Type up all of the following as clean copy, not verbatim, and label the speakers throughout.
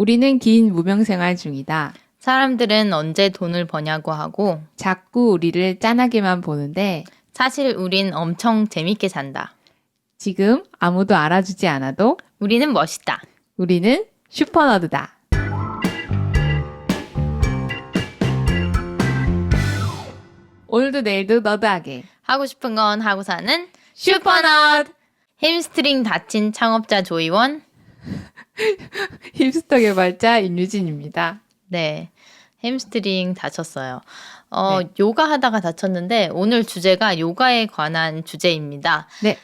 Speaker 1: 우리는 긴 무명생활 중이다.
Speaker 2: 사람들은 언제 돈을 버냐고 하고
Speaker 1: 자꾸 우리를 짠하게만 보는데
Speaker 2: 사실 우린 엄청 재밌게 산다.
Speaker 1: 지금 아무도 알아주지 않아도
Speaker 2: 우리는 멋있다.
Speaker 1: 우리는 슈퍼너드다. 오늘도 내일도 너드하게
Speaker 2: 하고 싶은 건 하고 사는
Speaker 1: 슈퍼너드!
Speaker 2: 햄스트링 다친 창업자 조이원.
Speaker 1: 힙스터 개발자 임유진입니다.
Speaker 2: 네, 햄스트링 다쳤어요.
Speaker 1: 네.
Speaker 2: 요가 하다가 다쳤는데 오늘 주제가 요가에 관한 주제입니다.
Speaker 1: 네.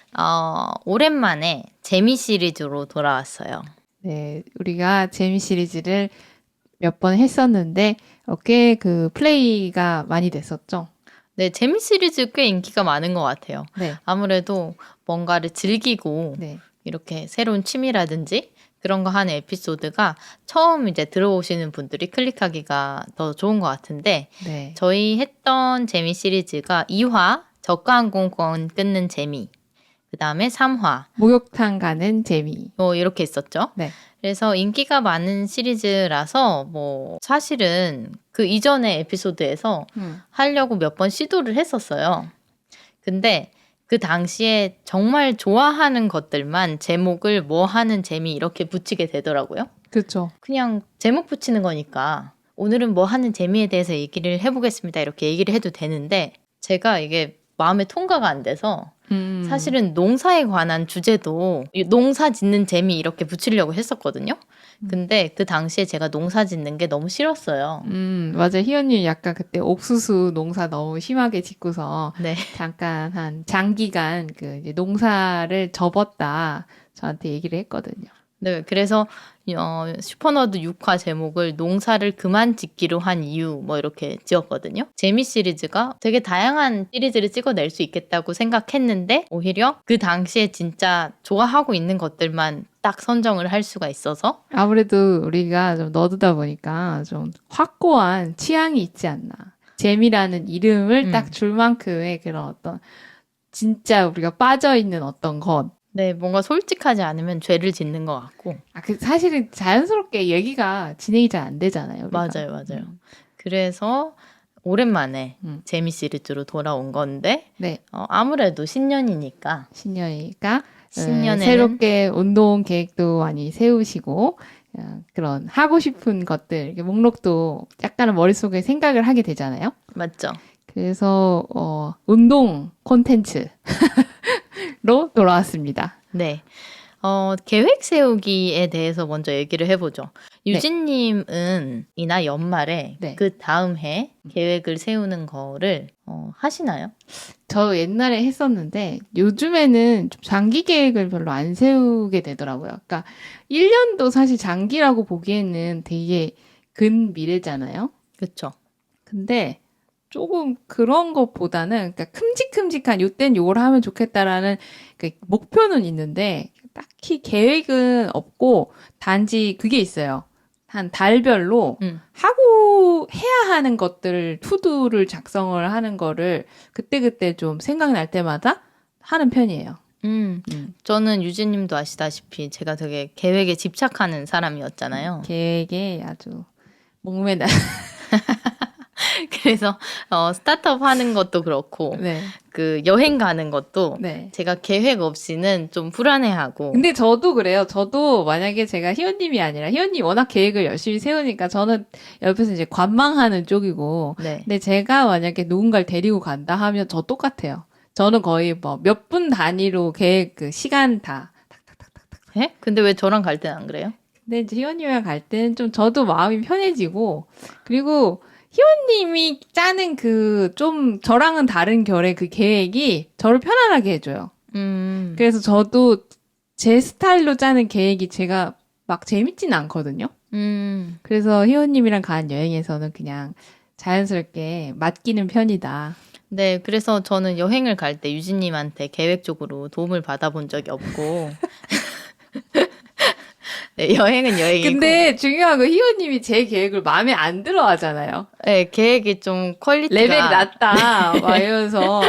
Speaker 2: 오랜만에 재미 시리즈로 돌아왔어요.
Speaker 1: 네, 우리가 재미 시리즈를 몇 번 했었는데 꽤 그 플레이가 많이 됐었죠.
Speaker 2: 네, 재미 시리즈 꽤 인기가 많은 것 같아요.
Speaker 1: 네.
Speaker 2: 아무래도 뭔가를 즐기고
Speaker 1: 네.
Speaker 2: 이렇게 새로운 취미라든지 그런 거 하는 에피소드가 처음 이제 들어오시는 분들이 클릭하기가 더 좋은 것 같은데
Speaker 1: 네.
Speaker 2: 저희 했던 재미 시리즈가 2화 저가 항공권 끊는 재미, 그 다음에 3화
Speaker 1: 목욕탕 가는 재미.
Speaker 2: 이렇게 있었죠.
Speaker 1: 네.
Speaker 2: 그래서 인기가 많은 시리즈라서 사실은 그 이전의 에피소드에서 하려고 몇 번 시도를 했었어요. 근데 그 당시에 정말 좋아하는 것들만 제목을 뭐 하는 재미 이렇게 붙이게 되더라고요.
Speaker 1: 그렇죠.
Speaker 2: 그냥 제목 붙이는 거니까 오늘은 뭐 하는 재미에 대해서 얘기를 해보겠습니다. 이렇게 얘기를 해도 되는데 제가 이게 마음에 통과가 안 돼서 사실은 농사에 관한 주제도 농사 짓는 재미 이렇게 붙이려고 했었거든요. 근데 그 당시에 제가 농사 짓는 게 너무 싫었어요.
Speaker 1: 맞아요. 희연님 약간 그때 옥수수 농사 너무 심하게 짓고서
Speaker 2: 네.
Speaker 1: 잠깐 한 장기간 그 이제 농사를 접었다 저한테 얘기를 했거든요.
Speaker 2: 네, 그래서 슈퍼너드 6화 제목을 농사를 그만 짓기로 한 이유 이렇게 지었거든요. 재미 시리즈가 되게 다양한 시리즈를 찍어낼 수 있겠다고 생각했는데 오히려 그 당시에 진짜 좋아하고 있는 것들만 딱 선정을 할 수가 있어서
Speaker 1: 아무래도 우리가 좀 너드다 보니까 좀 확고한 취향이 있지 않나. 재미라는 이름을 딱 줄 만큼의 그런 어떤 진짜 우리가 빠져있는 어떤 것.
Speaker 2: 네, 뭔가 솔직하지 않으면 죄를 짓는 것 같고.
Speaker 1: 사실은 자연스럽게 얘기가 진행이 잘 안 되잖아요. 우리가.
Speaker 2: 맞아요. 그래서 오랜만에 재미 시리즈로 돌아온 건데,
Speaker 1: 네.
Speaker 2: 아무래도 신년이니까.
Speaker 1: 신년이니까
Speaker 2: 신년에는
Speaker 1: 새롭게 운동 계획도 많이 세우시고 그런 하고 싶은 것들 이렇게 목록도 약간은 머릿속에 생각을 하게 되잖아요.
Speaker 2: 맞죠?
Speaker 1: 그래서 운동 콘텐츠로 돌아왔습니다.
Speaker 2: 네. 계획 세우기에 대해서 먼저 얘기를 해보죠. 유진님은 이나 연말에
Speaker 1: 네.
Speaker 2: 그 다음 해 계획을 세우는 거를 하시나요?
Speaker 1: 저 옛날에 했었는데 요즘에는 좀 장기 계획을 별로 안 세우게 되더라고요. 그러니까 1년도 사실 장기라고 보기에는 되게 근 미래잖아요.
Speaker 2: 그렇죠.
Speaker 1: 근데 조금 그런 것보다는 그러니까 큼직큼직한 요땐 요걸 하면 좋겠다라는 그 목표는 있는데 딱히 계획은 없고 단지 그게 있어요. 한 달별로 하고 해야 하는 것들 투두를 작성을 하는 거를 그때그때 좀 생각날 때마다 하는 편이에요.
Speaker 2: 저는 유진님도 아시다시피 제가 되게 계획에 집착하는 사람이었잖아요.
Speaker 1: 계획에 아주 목매다.
Speaker 2: 그래서 스타트업 하는 것도 그렇고
Speaker 1: 네.
Speaker 2: 그 여행 가는 것도
Speaker 1: 네.
Speaker 2: 제가 계획 없이는 좀 불안해하고.
Speaker 1: 근데 저도 그래요. 저도 만약에 제가 희원님이 아니라 희원님 워낙 계획을 열심히 세우니까 저는 옆에서 이제 관망하는 쪽이고
Speaker 2: 네.
Speaker 1: 근데 제가 만약에 누군가를 데리고 간다 하면 저 똑같아요. 저는 거의 몇 분 단위로 계획 그 시간 다
Speaker 2: 예? 근데 왜 저랑 갈 때는 안 그래요?
Speaker 1: 근데 이제 희원님이랑 갈 때는 좀 저도 마음이 편해지고 그리고 희원님이 짜는 그 좀 저랑은 다른 결의 그 계획이 저를 편안하게 해줘요. 그래서 저도 제 스타일로 짜는 계획이 제가 막 재밌진 않거든요. 그래서 희원님이랑 간 여행에서는 그냥 자연스럽게 맡기는 편이다.
Speaker 2: 네, 그래서 저는 여행을 갈 때 유진님한테 계획적으로 도움을 받아본 적이 없고. 네, 여행은 여행이고.
Speaker 1: 근데 중요한 건 희원님이 제 계획을 마음에 안 들어 하잖아요.
Speaker 2: 네, 계획이 좀 퀄리티가.
Speaker 1: 레벨이 낮다. 막 이러면서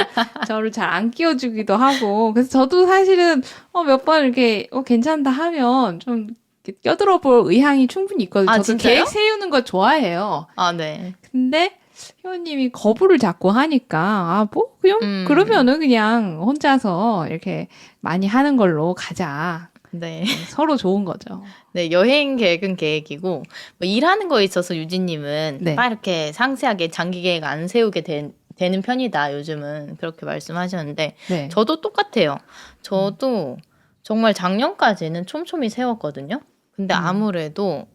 Speaker 1: 저를 잘 안 끼워주기도 하고. 그래서 저도 사실은 몇 번 이렇게 괜찮다 하면 좀 이렇게 껴들어볼 의향이 충분히 있거든요.
Speaker 2: 아,
Speaker 1: 저도
Speaker 2: 진짜요?
Speaker 1: 계획 세우는 거 좋아해요.
Speaker 2: 아, 네.
Speaker 1: 근데 희원님이 거부를 자꾸 하니까 그냥 그러면은 그냥 혼자서 이렇게 많이 하는 걸로 가자.
Speaker 2: 네.
Speaker 1: 서로 좋은 거죠.
Speaker 2: 네, 여행 계획은 계획이고, 뭐 일하는 거에 있어서 유진님은
Speaker 1: 네.
Speaker 2: 막 이렇게 상세하게 장기 계획 안 세우게 되는 편이다, 요즘은. 그렇게 말씀하셨는데,
Speaker 1: 네.
Speaker 2: 저도 똑같아요. 저도 정말 작년까지는 촘촘히 세웠거든요. 근데 아무래도,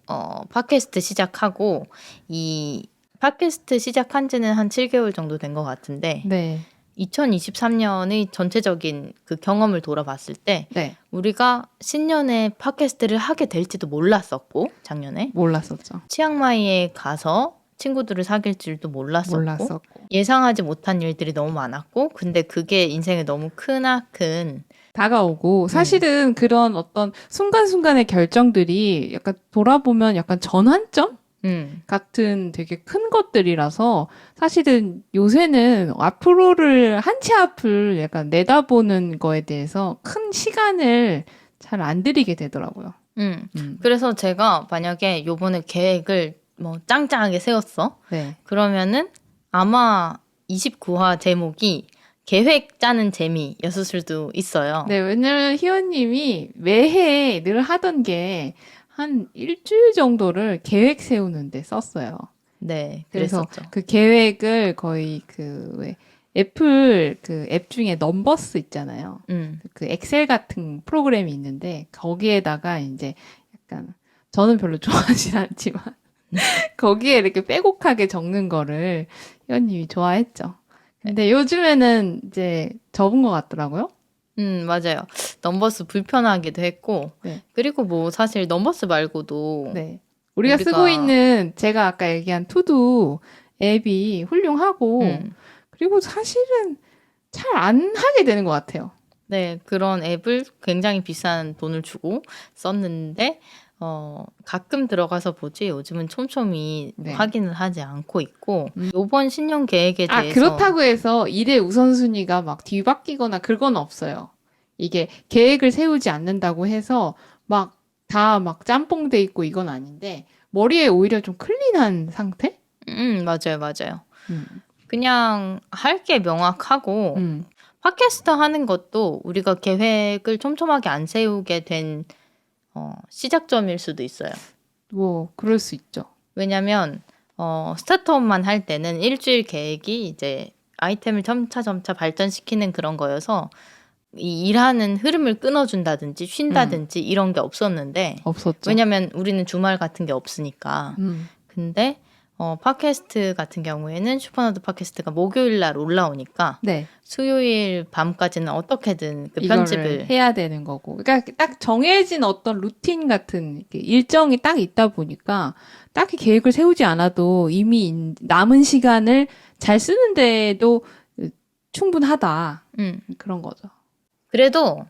Speaker 2: 팟캐스트 시작하고, 이 팟캐스트 시작한 지는 한 7개월 정도 된 것 같은데,
Speaker 1: 네.
Speaker 2: 2023년의 전체적인 그 경험을 돌아봤을 때,
Speaker 1: 네.
Speaker 2: 우리가 신년에 팟캐스트를 하게 될지도 몰랐었고, 작년에.
Speaker 1: 몰랐었죠.
Speaker 2: 치앙마이에 가서 친구들을 사귈 줄도 몰랐었고, 예상하지 못한 일들이 너무 많았고, 근데 그게 인생에 너무 크나큰
Speaker 1: 다가오고 사실은 그런 어떤 순간순간의 결정들이 약간 돌아보면 약간 전환점 같은 되게 큰 것들이라서 사실은 요새는 앞으로를 한 치 앞을 약간 내다보는 거에 대해서 큰 시간을 잘 안 들이게 되더라고요.
Speaker 2: 그래서 제가 만약에 요번에 계획을 뭐 짱짱하게 세웠어.
Speaker 1: 네.
Speaker 2: 그러면은 아마 29화 제목이 계획 짜는 재미였을 수도 있어요.
Speaker 1: 네, 왜냐면 희원님이 매해 늘 하던 게 한 일주일 정도를 계획 세우는데 썼어요.
Speaker 2: 네,
Speaker 1: 그래서
Speaker 2: 그랬었죠.
Speaker 1: 그 계획을 거의 왜 애플 그 앱 중에 넘버스 있잖아요. 그 엑셀 같은 프로그램이 있는데 거기에다가 이제 약간 저는 별로 좋아하진 않지만 거기에 이렇게 빼곡하게 적는 거를 희원님이 좋아했죠. 근데 요즘에는 이제 접은 것 같더라고요.
Speaker 2: 맞아요. 넘버스 불편하기도 했고,
Speaker 1: 네.
Speaker 2: 그리고 뭐 사실 넘버스 말고도
Speaker 1: 네. 우리가 쓰고 있는 제가 아까 얘기한 투두 앱이 훌륭하고 그리고 사실은 잘 안 하게 되는 것 같아요.
Speaker 2: 네, 그런 앱을 굉장히 비싼 돈을 주고 썼는데 가끔 들어가서 보지 요즘은 촘촘히
Speaker 1: 네.
Speaker 2: 확인을 하지 않고 있고 요번 신년 계획에 대해서
Speaker 1: 그렇다고 해서 일의 우선순위가 막 뒤바뀌거나 그건 없어요. 이게 계획을 세우지 않는다고 해서 막 다 막 짬뽕돼 있고 이건 아닌데 머리에 오히려 좀 클린한 상태?
Speaker 2: 맞아요. 그냥 할 게 명확하고
Speaker 1: 음.
Speaker 2: 팟캐스트 하는 것도 우리가 계획을 촘촘하게 안 세우게 된 시작점일 수도 있어요.
Speaker 1: 뭐 그럴 수 있죠.
Speaker 2: 왜냐면 스타트업만 할 때는 일주일 계획이 이제 아이템을 점차 발전시키는 그런 거여서 이 일하는 흐름을 끊어준다든지 쉰다든지 이런 게 없었는데
Speaker 1: 없었죠.
Speaker 2: 왜냐면 우리는 주말 같은 게 없으니까. 근데 팟캐스트 같은 경우에는 슈퍼너드 팟캐스트가 목요일 날 올라오니까
Speaker 1: 네.
Speaker 2: 수요일 밤까지는 어떻게든 그
Speaker 1: 이거를
Speaker 2: 편집을
Speaker 1: 해야 되는 거고. 그러니까 딱 정해진 어떤 루틴 같은 이렇게 일정이 딱 있다 보니까 딱히 계획을 세우지 않아도 이미 남은 시간을 잘 쓰는데도 충분하다. 그런 거죠.
Speaker 2: 그래도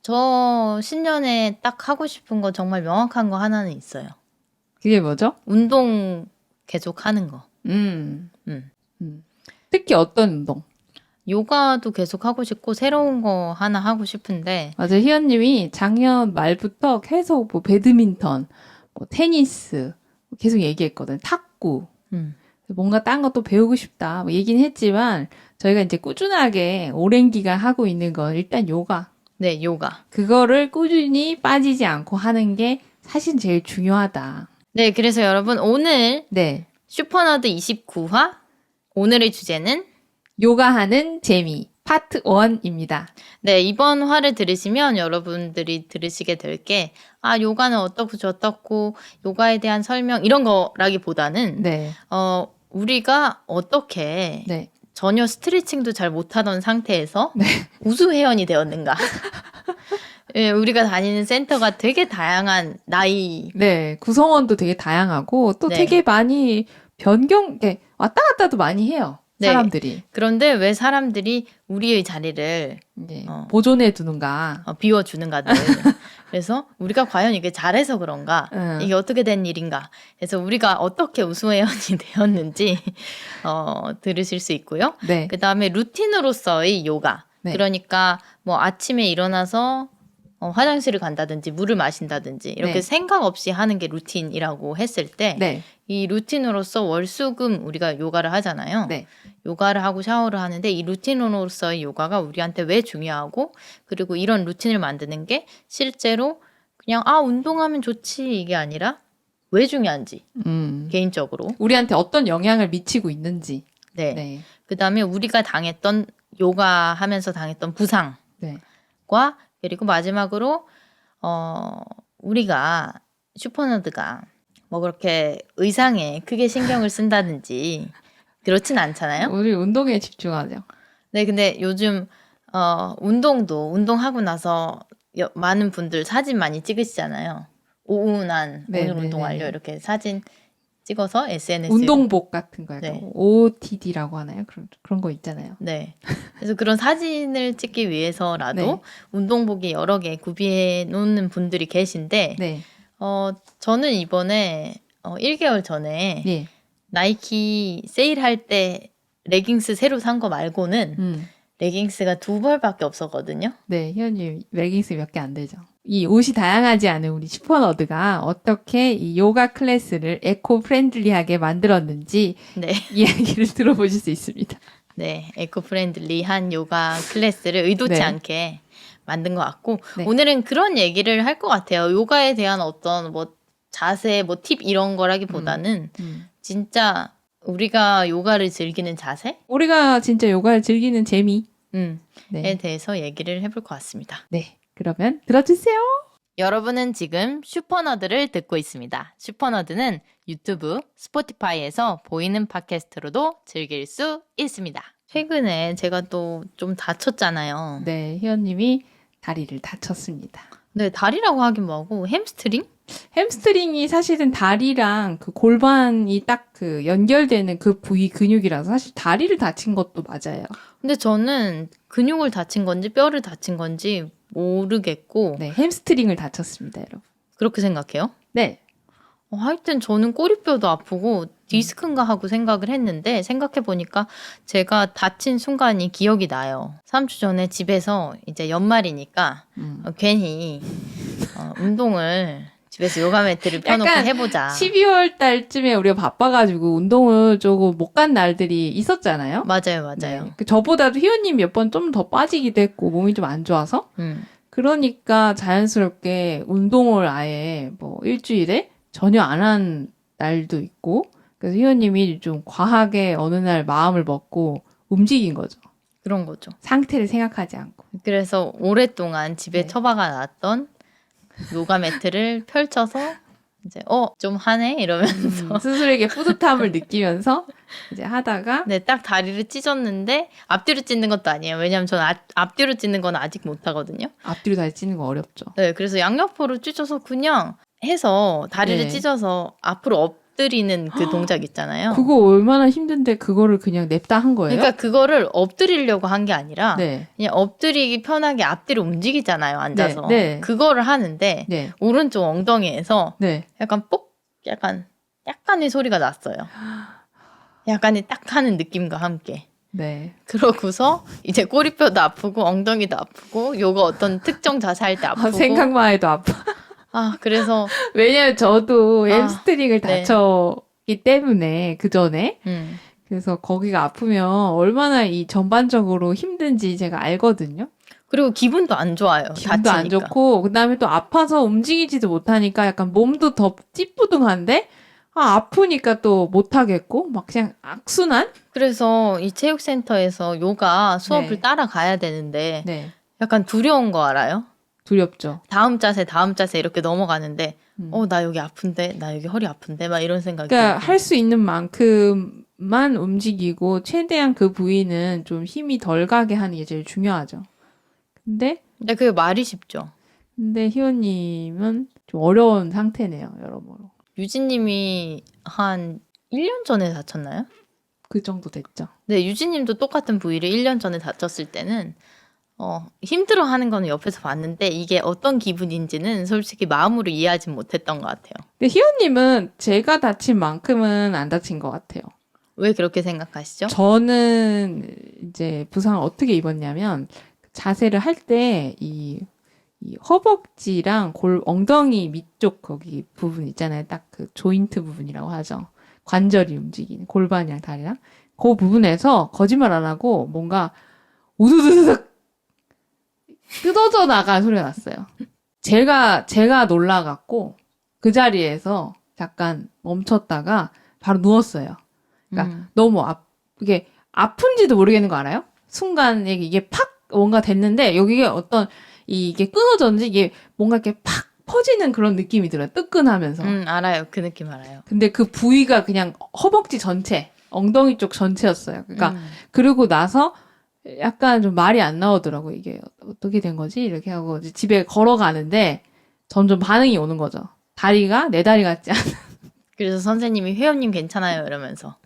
Speaker 2: 저 신년에 딱 하고 싶은 거 정말 명확한 거 하나는 있어요.
Speaker 1: 그게 뭐죠?
Speaker 2: 운동 계속 하는 거.
Speaker 1: 특히 어떤 운동?
Speaker 2: 요가도 계속 하고 싶고 새로운 거 하나 하고 싶은데
Speaker 1: 맞아요. 희연님이 작년 말부터 계속 뭐 배드민턴, 뭐 테니스 계속 얘기했거든. 탁구. 뭔가 딴 것도 배우고 싶다. 뭐 얘기는 했지만 저희가 이제 꾸준하게 오랜 기간 하고 있는 건 일단 요가.
Speaker 2: 네, 요가.
Speaker 1: 그거를 꾸준히 빠지지 않고 하는 게 사실 제일 중요하다.
Speaker 2: 네, 그래서 여러분 오늘
Speaker 1: 네.
Speaker 2: 슈퍼너드 29화 오늘의 주제는
Speaker 1: 요가하는 재미 파트 1입니다.
Speaker 2: 네, 이번 화를 들으시면 여러분들이 들으시게 될 게 요가는 어떻고 저떻고 요가에 대한 설명 이런 거라기보다는
Speaker 1: 네.
Speaker 2: 우리가 어떻게
Speaker 1: 네.
Speaker 2: 전혀 스트레칭도 잘 못하던 상태에서 우수회원이 되었는가. 예, 우리가 다니는 센터가 되게 다양한 나이.
Speaker 1: 네, 구성원도 되게 다양하고 또
Speaker 2: 네.
Speaker 1: 되게 많이 왔다 갔다도 많이 해요.
Speaker 2: 네.
Speaker 1: 사람들이.
Speaker 2: 그런데 왜 사람들이 우리의 자리를
Speaker 1: 네. 보존해 두는가.
Speaker 2: 비워주는가들. 그래서 우리가 과연 이게 잘해서 그런가? 이게 어떻게 된 일인가? 그래서 우리가 어떻게 우수회원이 되었는지 들으실 수 있고요.
Speaker 1: 네.
Speaker 2: 그 다음에 루틴으로서의 요가.
Speaker 1: 네.
Speaker 2: 그러니까 뭐 아침에 일어나서 화장실을 간다든지 물을 마신다든지 이렇게
Speaker 1: 네.
Speaker 2: 생각 없이 하는 게 루틴이라고 했을 때
Speaker 1: 네.
Speaker 2: 이 루틴으로서 월수금 우리가 요가를 하잖아요.
Speaker 1: 네.
Speaker 2: 요가를 하고 샤워를 하는데 이 루틴으로서의 요가가 우리한테 왜 중요하고 그리고 이런 루틴을 만드는 게 실제로 그냥 운동하면 좋지 이게 아니라 왜 중요한지 개인적으로
Speaker 1: 우리한테 어떤 영향을 미치고 있는지.
Speaker 2: 네.
Speaker 1: 네.
Speaker 2: 그다음에 우리가 당했던 요가 하면서 당했던 부상과
Speaker 1: 네.
Speaker 2: 그리고 마지막으로 우리가 슈퍼너드가 뭐 그렇게 의상에 크게 신경을 쓴다든지 그렇진 않잖아요.
Speaker 1: 우리 운동에 집중하죠.
Speaker 2: 네, 근데 요즘 운동하고 나서 많은 분들 사진 많이 찍으시잖아요. 오운한
Speaker 1: 네,
Speaker 2: 오늘
Speaker 1: 네,
Speaker 2: 운동
Speaker 1: 네.
Speaker 2: 완료 이렇게 사진 찍어서 SNS에
Speaker 1: 운동복 같은 거 약간
Speaker 2: 네.
Speaker 1: OOTD라고 하나요? 그런 거 있잖아요.
Speaker 2: 네. 그래서 그런 사진을 찍기 위해서라도
Speaker 1: 네.
Speaker 2: 운동복이 여러 개 구비해 놓는 분들이 계신데
Speaker 1: 네.
Speaker 2: 저는 이번에 1개월 전에
Speaker 1: 예.
Speaker 2: 나이키 세일할 때 레깅스 새로 산 거 말고는 레깅스가 2벌밖에 없었거든요.
Speaker 1: 네, 희연님 레깅스 몇 개 안 되죠. 이 옷이 다양하지 않은 우리 슈퍼너드가 어떻게 이 요가 클래스를 에코 프렌들리하게 만들었는지
Speaker 2: 네.
Speaker 1: 이야기를 들어보실 수 있습니다.
Speaker 2: 네, 에코 프렌들리한 요가 클래스를 의도치
Speaker 1: 네.
Speaker 2: 않게 만든 것 같고
Speaker 1: 네.
Speaker 2: 오늘은 그런 얘기를 할 것 같아요. 요가에 대한 어떤 뭐 자세, 뭐 팁 이런 거라기보다는 진짜 우리가 요가를 즐기는 자세?
Speaker 1: 우리가 진짜 요가를 즐기는 재미.
Speaker 2: 에
Speaker 1: 네.
Speaker 2: 대해서 얘기를 해볼 것 같습니다.
Speaker 1: 네. 그러면 들어주세요.
Speaker 2: 여러분은 지금 슈퍼너드를 듣고 있습니다. 슈퍼너드는 유튜브, 스포티파이에서 보이는 팟캐스트로도 즐길 수 있습니다. 최근에 제가 또 좀 다쳤잖아요.
Speaker 1: 네, 희연님이 다리를 다쳤습니다.
Speaker 2: 네, 다리라고 하긴 뭐하고 햄스트링?
Speaker 1: 햄스트링이 사실은 다리랑 그 골반이 딱 그 연결되는 그 부위 근육이라서 사실 다리를 다친 것도 맞아요.
Speaker 2: 근데 저는 근육을 다친 건지 뼈를 다친 건지 모르겠고
Speaker 1: 네, 햄스트링을 다쳤습니다, 여러분.
Speaker 2: 그렇게 생각해요.
Speaker 1: 네.
Speaker 2: 하여튼 저는 꼬리뼈도 아프고 디스크인가 하고 생각을 했는데 생각해보니까 제가 다친 순간이 기억이 나요. 3주 전에 집에서 이제 연말이니까 괜히 운동을 집에서 요가 매트를 펴놓고
Speaker 1: 약간
Speaker 2: 해보자.
Speaker 1: 12월 달쯤에 우리가 바빠가지고 운동을 조금 못 간 날들이 있었잖아요.
Speaker 2: 맞아요.
Speaker 1: 네. 저보다도 희연님 몇 번 좀 더 빠지기도 했고 몸이 좀 안 좋아서 그러니까 자연스럽게 운동을 아예 뭐 일주일에 전혀 안 한 날도 있고 그래서 희연님이 좀 과하게 어느 날 마음을 먹고 움직인 거죠.
Speaker 2: 그런 거죠.
Speaker 1: 상태를 생각하지 않고.
Speaker 2: 그래서 오랫동안 집에
Speaker 1: 네.
Speaker 2: 처박아 놨던 요가 매트를 펼쳐서 이제 좀 하네 이러면서
Speaker 1: 스스로에게 뿌듯함을 느끼면서 이제 하다가
Speaker 2: 네, 딱 다리를 찢었는데 앞뒤로 찢는 것도 아니에요. 왜냐하면 저는 앞뒤로 찢는 건 아직 못 하거든요.
Speaker 1: 앞뒤로 다리 찢는 거 어렵죠.
Speaker 2: 네, 그래서 양옆으로 찢어서 그냥 해서 다리를
Speaker 1: 네.
Speaker 2: 찢어서 앞으로 엎드리는 그 동작 있잖아요.
Speaker 1: 그거 얼마나 힘든데 그거를 그냥 냅다 한 거예요?
Speaker 2: 그러니까 그거를 엎드리려고 한 게 아니라
Speaker 1: 네.
Speaker 2: 그냥 엎드리기 편하게 앞뒤로 움직이잖아요. 앉아서.
Speaker 1: 네.
Speaker 2: 그거를 하는데
Speaker 1: 네.
Speaker 2: 오른쪽 엉덩이에서
Speaker 1: 네.
Speaker 2: 약간 약간의 소리가 났어요. 약간의 딱 하는 느낌과 함께.
Speaker 1: 네.
Speaker 2: 그러고서 이제 꼬리뼈도 아프고 엉덩이도 아프고 요가 어떤 특정 자세할 때 아프고
Speaker 1: 생각만 해도 아파.
Speaker 2: 그래서
Speaker 1: 왜냐면 저도
Speaker 2: 아,
Speaker 1: 햄스트링을
Speaker 2: 네.
Speaker 1: 다쳤기 때문에 그 전에 그래서 거기가 아프면 얼마나 이 전반적으로 힘든지 제가 알거든요.
Speaker 2: 그리고 기분도 안 좋아요.
Speaker 1: 기분도 안
Speaker 2: 다치니까.
Speaker 1: 좋고 그다음에 또 아파서 움직이지도 못하니까 약간 몸도 더 찌뿌둥한데 아프니까 또 못하겠고 막 그냥 악순환?
Speaker 2: 그래서 이 체육센터에서 요가 수업을
Speaker 1: 네.
Speaker 2: 따라가야 되는데
Speaker 1: 네.
Speaker 2: 약간 두려운 거 알아요?
Speaker 1: 두렵죠.
Speaker 2: 다음 자세 이렇게 넘어가는데 나 여기 아픈데 나 여기 허리 아픈데 막 이런 생각이
Speaker 1: 그러니까
Speaker 2: 들고.
Speaker 1: 할 수 있는 만큼만 움직이고 최대한 그 부위는 좀 힘이 덜 가게 하는 게 제일 중요하죠. 근데
Speaker 2: 그게 말이 쉽죠.
Speaker 1: 희원님은 좀 어려운 상태네요, 여러모로.
Speaker 2: 유진님이 한 1년 전에 다쳤나요?
Speaker 1: 그 정도 됐죠.
Speaker 2: 네, 유진님도 똑같은 부위를 1년 전에 다쳤을 때는 힘들어하는 거는 옆에서 봤는데 이게 어떤 기분인지는 솔직히 마음으로 이해하지 못했던 것 같아요.
Speaker 1: 근데 희원님은 제가 다친 만큼은 안 다친 것 같아요.
Speaker 2: 왜 그렇게 생각하시죠?
Speaker 1: 저는 이제 부상을 어떻게 입었냐면 자세를 할 때 이 이 허벅지랑 엉덩이 밑쪽 거기 부분 있잖아요. 딱 그 조인트 부분이라고 하죠. 관절이 움직이는 골반이랑 다리랑 그 부분에서 거짓말 안 하고 뭔가 우두두둑 뜯어져 나간 소리가 났어요. 제가 놀라갖고 그 자리에서 잠깐 멈췄다가 바로 누웠어요. 그러니까 너무 이게 아픈지도 모르겠는 거 알아요? 순간 이게 팍 뭔가 됐는데 여기에 어떤 이게 끊어졌는지 이게 뭔가 이렇게 팍 퍼지는 그런 느낌이 들어요. 뜨끈하면서.
Speaker 2: 알아요. 그 느낌 알아요.
Speaker 1: 근데 그 부위가 그냥 허벅지 전체, 엉덩이 쪽 전체였어요. 그러니까 그러고 나서 약간 좀 말이 안 나오더라고. 이게 어떻게 된 거지? 이렇게 하고 이제 집에 걸어가는데 점점 반응이 오는 거죠. 다리가 내 다리 같지 않은.
Speaker 2: 그래서 선생님이 회원님 괜찮아요 이러면서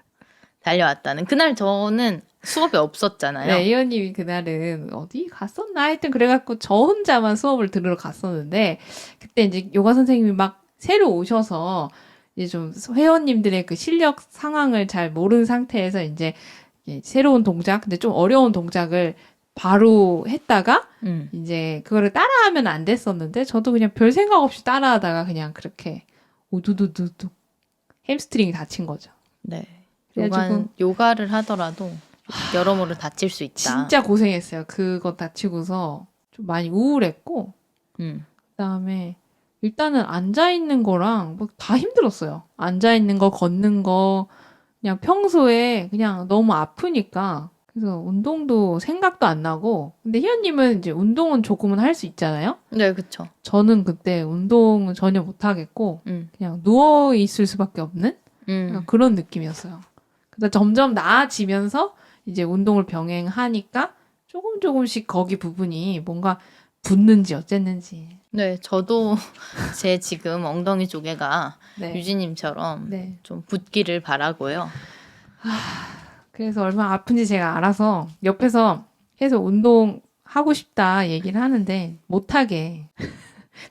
Speaker 2: 달려왔다는. 그날 저는 수업이 없었잖아요.
Speaker 1: 네, 이현님이 그날은 어디 갔었나 하여튼 그래갖고 저 혼자만 수업을 들으러 갔었는데 그때 이제 요가 선생님이 막 새로 오셔서 이제 좀 회원님들의 그 실력 상황을 잘 모르는 상태에서 이제 새로운 동작, 근데 좀 어려운 동작을 바로 했다가 이제 그거를 따라하면 안 됐었는데 저도 그냥 별 생각 없이 따라하다가 그냥 그렇게 우두두두두 햄스트링이 다친 거죠.
Speaker 2: 네.
Speaker 1: 그래가지고
Speaker 2: 요가를 하더라도 여러모로 다칠 수 있다.
Speaker 1: 진짜 고생했어요. 그거 다치고서 좀 많이 우울했고 그다음에 일단은 앉아있는 거랑 뭐 다 힘들었어요. 앉아있는 거, 걷는 거 그냥 평소에 그냥 너무 아프니까 그래서 운동도 생각도 안 나고 근데 희연님은 이제 운동은 조금은 할 수 있잖아요.
Speaker 2: 네, 그렇죠.
Speaker 1: 저는 그때 운동은 전혀 못 하겠고 그냥 누워 있을 수밖에 없는 그런 느낌이었어요. 그래서 점점 나아지면서 이제 운동을 병행하니까 조금씩 거기 부분이 뭔가 붓는지 어쨌는지.
Speaker 2: 네, 저도 제 지금 엉덩이 쪽에가
Speaker 1: 네.
Speaker 2: 유진님처럼
Speaker 1: 네.
Speaker 2: 좀 붓기를 바라고요.
Speaker 1: 그래서 얼마나 아픈지 제가 알아서 옆에서 계속 운동하고 싶다 얘기를 하는데 못하게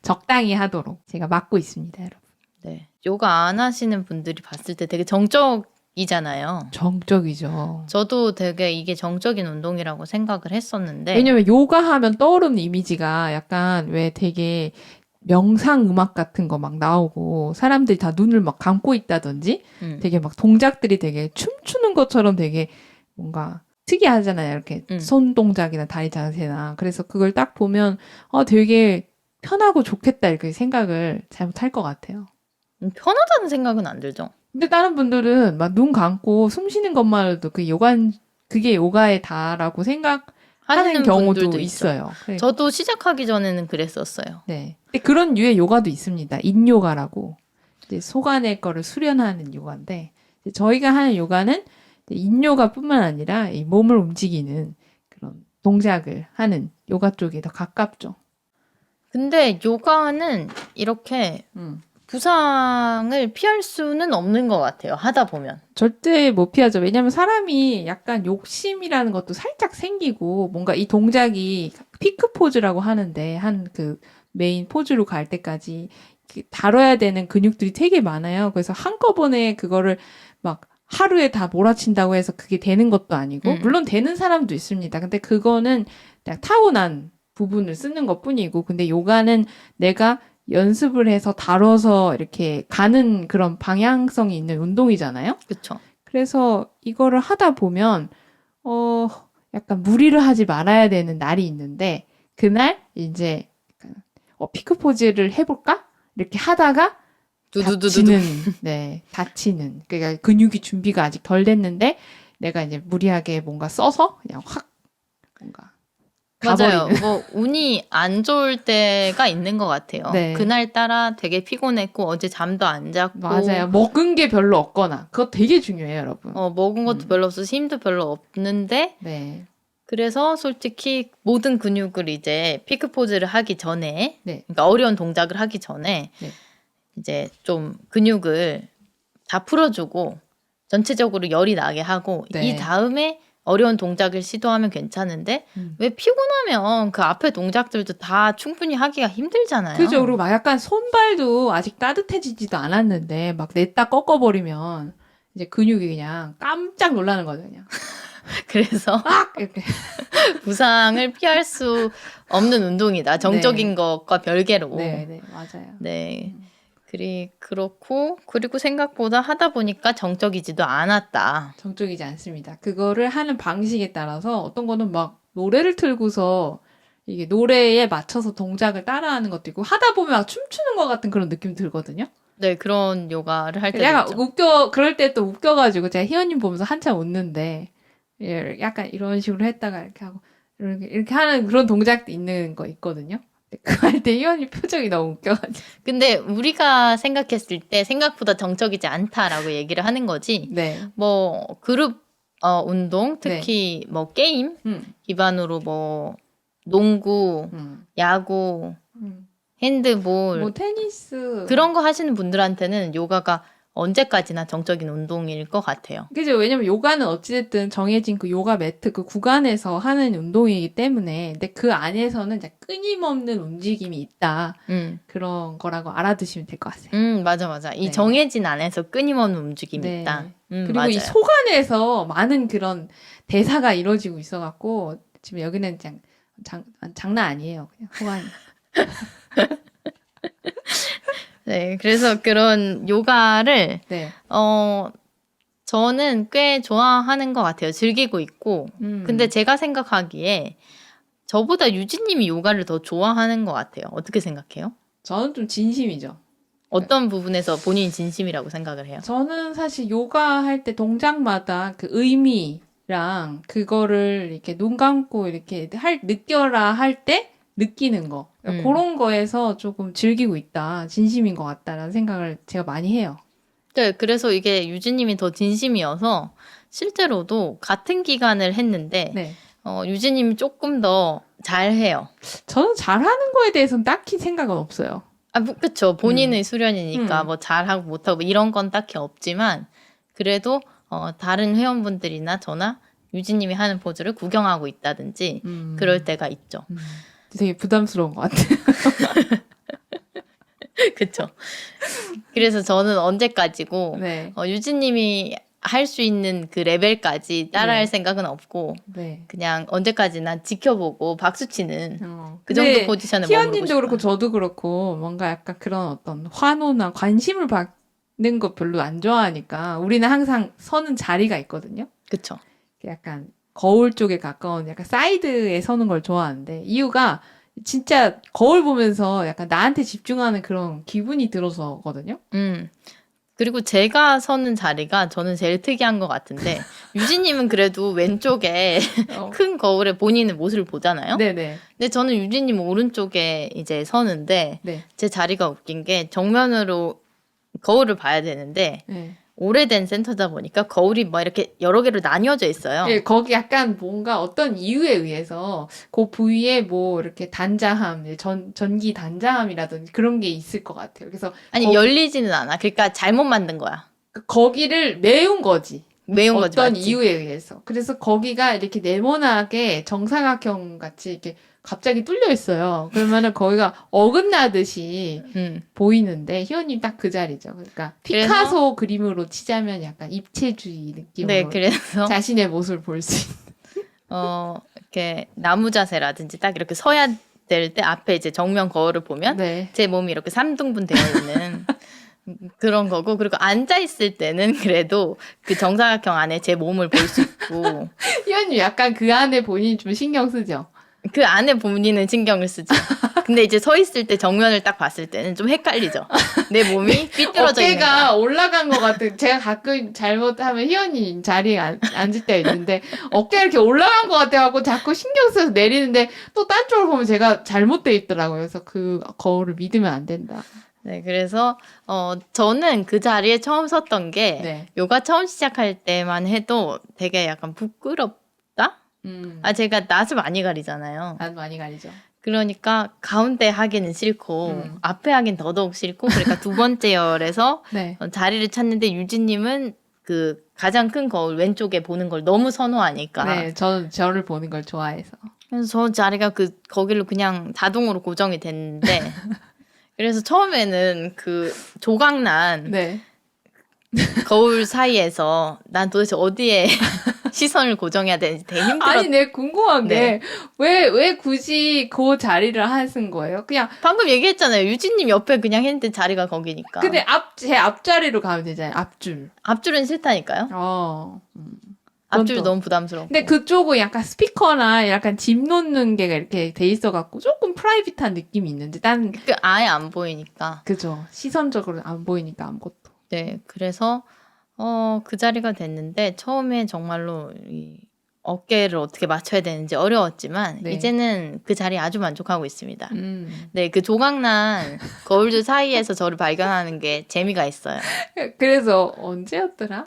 Speaker 1: 적당히 하도록 제가 막고 있습니다, 여러분.
Speaker 2: 네, 요가 안 하시는 분들이 봤을 때 되게 정적이잖아요.
Speaker 1: 정적이죠.
Speaker 2: 저도 되게 이게 정적인 운동이라고 생각을 했었는데
Speaker 1: 왜냐면 요가 하면 떠오르는 이미지가 약간 왜 되게 명상 음악 같은 거 막 나오고 사람들이 다 눈을 막 감고 있다든지 되게 막 동작들이 되게 춤추는 것처럼 되게 뭔가 특이하잖아요. 이렇게 손 동작이나 다리 자세나. 그래서 그걸 딱 보면 되게 편하고 좋겠다 이렇게 생각을 잘못할 것 같아요.
Speaker 2: 편하다는 생각은 안 들죠.
Speaker 1: 근데 다른 분들은 막 눈 감고 숨 쉬는 것만으로도 그게 요가의 다라고 생각하는 경우도 있어요. 그래.
Speaker 2: 저도 시작하기 전에는 그랬었어요.
Speaker 1: 네. 근데 그런 류의 요가도 있습니다. 인요가라고. 이제 속 안의 거를 수련하는 요가인데 이제 저희가 하는 요가는 인요가뿐만 아니라 이 몸을 움직이는 그런 동작을 하는 요가 쪽이 더 가깝죠.
Speaker 2: 근데 요가는 이렇게 부상을 피할 수는 없는 것 같아요. 하다 보면.
Speaker 1: 절대 못 피하죠. 왜냐하면 사람이 약간 욕심이라는 것도 살짝 생기고 뭔가 이 동작이 피크 포즈라고 하는데 한 그 메인 포즈로 갈 때까지 다뤄야 되는 근육들이 되게 많아요. 그래서 한꺼번에 그거를 막 하루에 다 몰아친다고 해서 그게 되는 것도 아니고 물론 되는 사람도 있습니다. 근데 그거는 그냥 타고난 부분을 쓰는 것뿐이고 근데 요가는 내가 연습을 해서 다뤄서 이렇게 가는 그런 방향성이 있는 운동이잖아요.
Speaker 2: 그렇죠.
Speaker 1: 그래서 이거를 하다 보면 약간 무리를 하지 말아야 되는 날이 있는데 그날 이제 피크 포즈를 해볼까? 이렇게 하다가 다치는 그러니까 근육이 준비가 아직 덜 됐는데 내가 이제 무리하게 뭔가 써서 그냥 확 뭔가
Speaker 2: 맞아요.
Speaker 1: 가버리는.
Speaker 2: 뭐 운이 안 좋을 때가 있는 것 같아요.
Speaker 1: 네.
Speaker 2: 그날따라 되게 피곤했고 어제 잠도 안 잤고
Speaker 1: 맞아요. 먹은 게 별로 없거나 그거 되게 중요해요, 여러분.
Speaker 2: 먹은 것도 별로 없어서 힘도 별로 없는데
Speaker 1: 네.
Speaker 2: 그래서 솔직히 모든 근육을 이제 피크 포즈를 하기 전에
Speaker 1: 네.
Speaker 2: 그러니까 어려운 동작을 하기 전에
Speaker 1: 네.
Speaker 2: 이제 좀 근육을 다 풀어주고 전체적으로 열이 나게 하고
Speaker 1: 네.
Speaker 2: 이 다음에 어려운 동작을 시도하면 괜찮은데 왜 피곤하면 그 앞에 동작들도 다 충분히 하기가 힘들잖아요.
Speaker 1: 그죠. 그리고 막 약간 손발도 아직 따뜻해지지도 않았는데 막 냈다 꺾어버리면 이제 근육이 그냥 깜짝 놀라는 거죠. 그냥
Speaker 2: 그래서
Speaker 1: 이렇게.
Speaker 2: 부상을 피할 수 없는 운동이다. 정적인
Speaker 1: 네.
Speaker 2: 것과 별개로.
Speaker 1: 네, 맞아요.
Speaker 2: 네. 그리고 생각보다 하다 보니까 정적이지도 않았다.
Speaker 1: 정적이지 않습니다. 그거를 하는 방식에 따라서 어떤 거는 막 노래를 틀고서 이게 노래에 맞춰서 동작을 따라하는 것도 있고 하다 보면 막 춤추는 것 같은 그런 느낌 들거든요.
Speaker 2: 네, 그런 요가를 할 때도
Speaker 1: 약간
Speaker 2: 있죠.
Speaker 1: 그럴 때 또 웃겨가지고 제가 희연님 보면서 한참 웃는데 예, 약간 이런 식으로 했다가 이렇게 하고 이렇게 하는 그런 동작도 있는 거 있거든요. 그거 할 때 희연님 표정이 너무 웃겨가지고.
Speaker 2: 근데 우리가 생각했을 때 생각보다 정적이지 않다라고 얘기를 하는 거지.
Speaker 1: 네.
Speaker 2: 뭐 그룹 운동, 특히 뭐 게임 기반으로 뭐 농구, 야구, 핸드볼
Speaker 1: 뭐 테니스
Speaker 2: 그런 거 하시는 분들한테는 요가가 언제까지나 정적인 운동일 것 같아요.
Speaker 1: 그죠. 왜냐면 요가는 어찌됐든 정해진 그 요가 매트 그 구간에서 하는 운동이기 때문에 근데 그 안에서는 이제 끊임없는 움직임이 있다. 그런 거라고 알아두시면 될 것 같아요.
Speaker 2: 맞아. 이
Speaker 1: 네.
Speaker 2: 정해진 안에서 끊임없는 움직임이
Speaker 1: 네.
Speaker 2: 있다.
Speaker 1: 그리고
Speaker 2: 맞아요.
Speaker 1: 이 속안에서 많은 그런 대사가 이루어지고 있어갖고 지금 여기는 장난 아니에요. 그냥 속안.
Speaker 2: 네, 그래서 그런 요가를
Speaker 1: 네.
Speaker 2: 저는 꽤 좋아하는 것 같아요. 즐기고 있고. 근데 제가 생각하기에 저보다 유진님이 요가를 더 좋아하는 것 같아요. 어떻게 생각해요?
Speaker 1: 저는 좀 진심이죠.
Speaker 2: 어떤 부분에서 본인이 진심이라고 생각을 해요?
Speaker 1: 저는 사실 요가 할 때 동작마다 그 의미랑 그거를 이렇게 눈 감고 이렇게 느껴라 할 때 느끼는 거. 그런 거에서 조금 즐기고 있다. 진심인 것 같다라는 생각을 제가 많이 해요.
Speaker 2: 네, 그래서 이게 유진님이 더 진심이어서 실제로도 같은 기간을 했는데
Speaker 1: 네.
Speaker 2: 유진님이 조금 더 잘해요.
Speaker 1: 저는 잘하는 거에 대해서는 딱히 생각은 없어요.
Speaker 2: 그쵸. 본인의 수련이니까 뭐 잘하고 못하고 뭐 이런 건 딱히 없지만 그래도 다른 회원분들이나 저나 유진님이 하는 포즈를 구경하고 있다든지 그럴 때가 있죠.
Speaker 1: 되게 부담스러운 것 같아요.
Speaker 2: 그쵸. 그래서 저는 언제까지고
Speaker 1: 네.
Speaker 2: 유진님이 할 수 있는 그 레벨까지 따라할
Speaker 1: 네.
Speaker 2: 생각은 없고
Speaker 1: 네.
Speaker 2: 그냥 언제까지나 지켜보고 박수치는 그
Speaker 1: 근데
Speaker 2: 정도 포지션에 머무르고
Speaker 1: 희연님도
Speaker 2: 싶어요.
Speaker 1: 그렇고 저도 그렇고 뭔가 약간 그런 어떤 환호나 관심을 받는 거 별로 안 좋아하니까 우리는 항상 서는 자리가 있거든요.
Speaker 2: 그쵸.
Speaker 1: 약간 거울 쪽에 가까운 약간 사이드에 서는 걸 좋아하는데 이유가 진짜 거울 보면서 약간 나한테 집중하는 그런 기분이 들어서거든요.
Speaker 2: 그리고 제가 서는 자리가 저는 제일 특이한 것 같은데 유진님은 그래도 왼쪽에 큰 거울에 본인의 모습을 보잖아요.
Speaker 1: 네네.
Speaker 2: 근데 저는 유진님 오른쪽에 이제 서는데
Speaker 1: 네.
Speaker 2: 제 자리가 웃긴 게 정면으로 거울을 봐야 되는데
Speaker 1: 네.
Speaker 2: 오래된 센터다 보니까 거울이 막 이렇게 여러 개로 나뉘어져 있어요.
Speaker 1: 예, 거기 약간 뭔가 어떤 이유에 의해서 그 부위에 뭐 이렇게 단자함, 전기 단자함이라든지 그런 게 있을 것 같아요. 그래서
Speaker 2: 아니 열리지는 않아. 그러니까 잘못 만든 거야.
Speaker 1: 거기를 메운 거지.
Speaker 2: 매운 거지
Speaker 1: 어떤
Speaker 2: 맞지?
Speaker 1: 이유에 의해서. 그래서 거기가 이렇게 네모나게 정사각형 같이 이렇게 갑자기 뚫려 있어요. 그러면은 거기가 어긋나듯이 보이는데 희원님 딱 그 자리죠. 그러니까 피카소 그림으로 치자면 약간 입체주의 느낌으로
Speaker 2: 네, 그래서
Speaker 1: 자신의 모습을 볼 수 있는.
Speaker 2: 이렇게 나무 자세라든지 딱 이렇게 서야 될 때 앞에 이제 정면 거울을 보면
Speaker 1: 네.
Speaker 2: 제 몸이 이렇게 3등분 되어 있는 그런 거고 그리고 앉아 있을 때는 그래도 그 정사각형 안에 제 몸을 볼 수 있고
Speaker 1: 희원님 약간 그 안에 본인이 좀 신경 쓰죠.
Speaker 2: 그 안에 본인은 신경을 쓰죠. 근데 이제 서 있을 때 정면을 딱 봤을 때는 좀 헷갈리죠. 내 몸이 삐뚤어져 있는
Speaker 1: 어깨가
Speaker 2: 거야.
Speaker 1: 올라간 것 같은. 제가 가끔 잘못하면 희원이 자리에 앉을 때가 있는데 어깨가 이렇게 올라간 것 같아갖고 자꾸 신경 써서 내리는데 또 딴 쪽을 보면 제가 잘못돼 있더라고요. 그래서 그 거울을 믿으면 안 된다.
Speaker 2: 네, 그래서 저는 그 자리에 처음 섰던 게
Speaker 1: 네.
Speaker 2: 요가 처음 시작할 때만 해도 되게 약간 부끄럽다? 제가 낯을 많이 가리잖아요.
Speaker 1: 난 많이 가리죠.
Speaker 2: 그러니까 가운데 하기는 싫고 앞에 하긴 더더욱 싫고 그러니까 두 번째 열에서
Speaker 1: 네.
Speaker 2: 자리를 찾는데 유진님은 그 가장 큰 거울 왼쪽에 보는 걸 너무 선호하니까
Speaker 1: 네, 저는 저를 보는 걸 좋아해서.
Speaker 2: 그래서 저 자리가 거기로 그냥 자동으로 고정이 됐는데 그래서 처음에는 그 조각난
Speaker 1: 네.
Speaker 2: 거울 사이에서 난 도대체 어디에 시선을 고정해야 되는지 되게 힘들어.
Speaker 1: 아니, 내 궁금한
Speaker 2: 네.
Speaker 1: 게, 왜 굳이 그 자리를 하신 거예요? 그냥,
Speaker 2: 방금 얘기했잖아요. 유진님 옆에 그냥 했는데 자리가 거기니까.
Speaker 1: 근데 제 앞자리로 가면 되잖아요. 앞줄.
Speaker 2: 앞줄은 싫다니까요.
Speaker 1: 어.
Speaker 2: 앞줄
Speaker 1: 또.
Speaker 2: 너무 부담스럽고.
Speaker 1: 근데 그쪽은 약간 스피커나 약간 집 놓는 게 이렇게 돼 있어갖고 조금 프라이빗한 느낌이 있는데,
Speaker 2: 그 아예 안 보이니까.
Speaker 1: 그죠. 시선적으로 안 보이니까 아무것도.
Speaker 2: 네, 그래서 그 자리가 됐는데 처음에 정말로 이 어깨를 어떻게 맞춰야 되는지 어려웠지만
Speaker 1: 네.
Speaker 2: 이제는 그 자리에 아주 만족하고 있습니다.
Speaker 1: 음.
Speaker 2: 네, 그 조각난 거울들 사이에서 저를 발견하는 게 재미가 있어요.
Speaker 1: 그래서 언제였더라?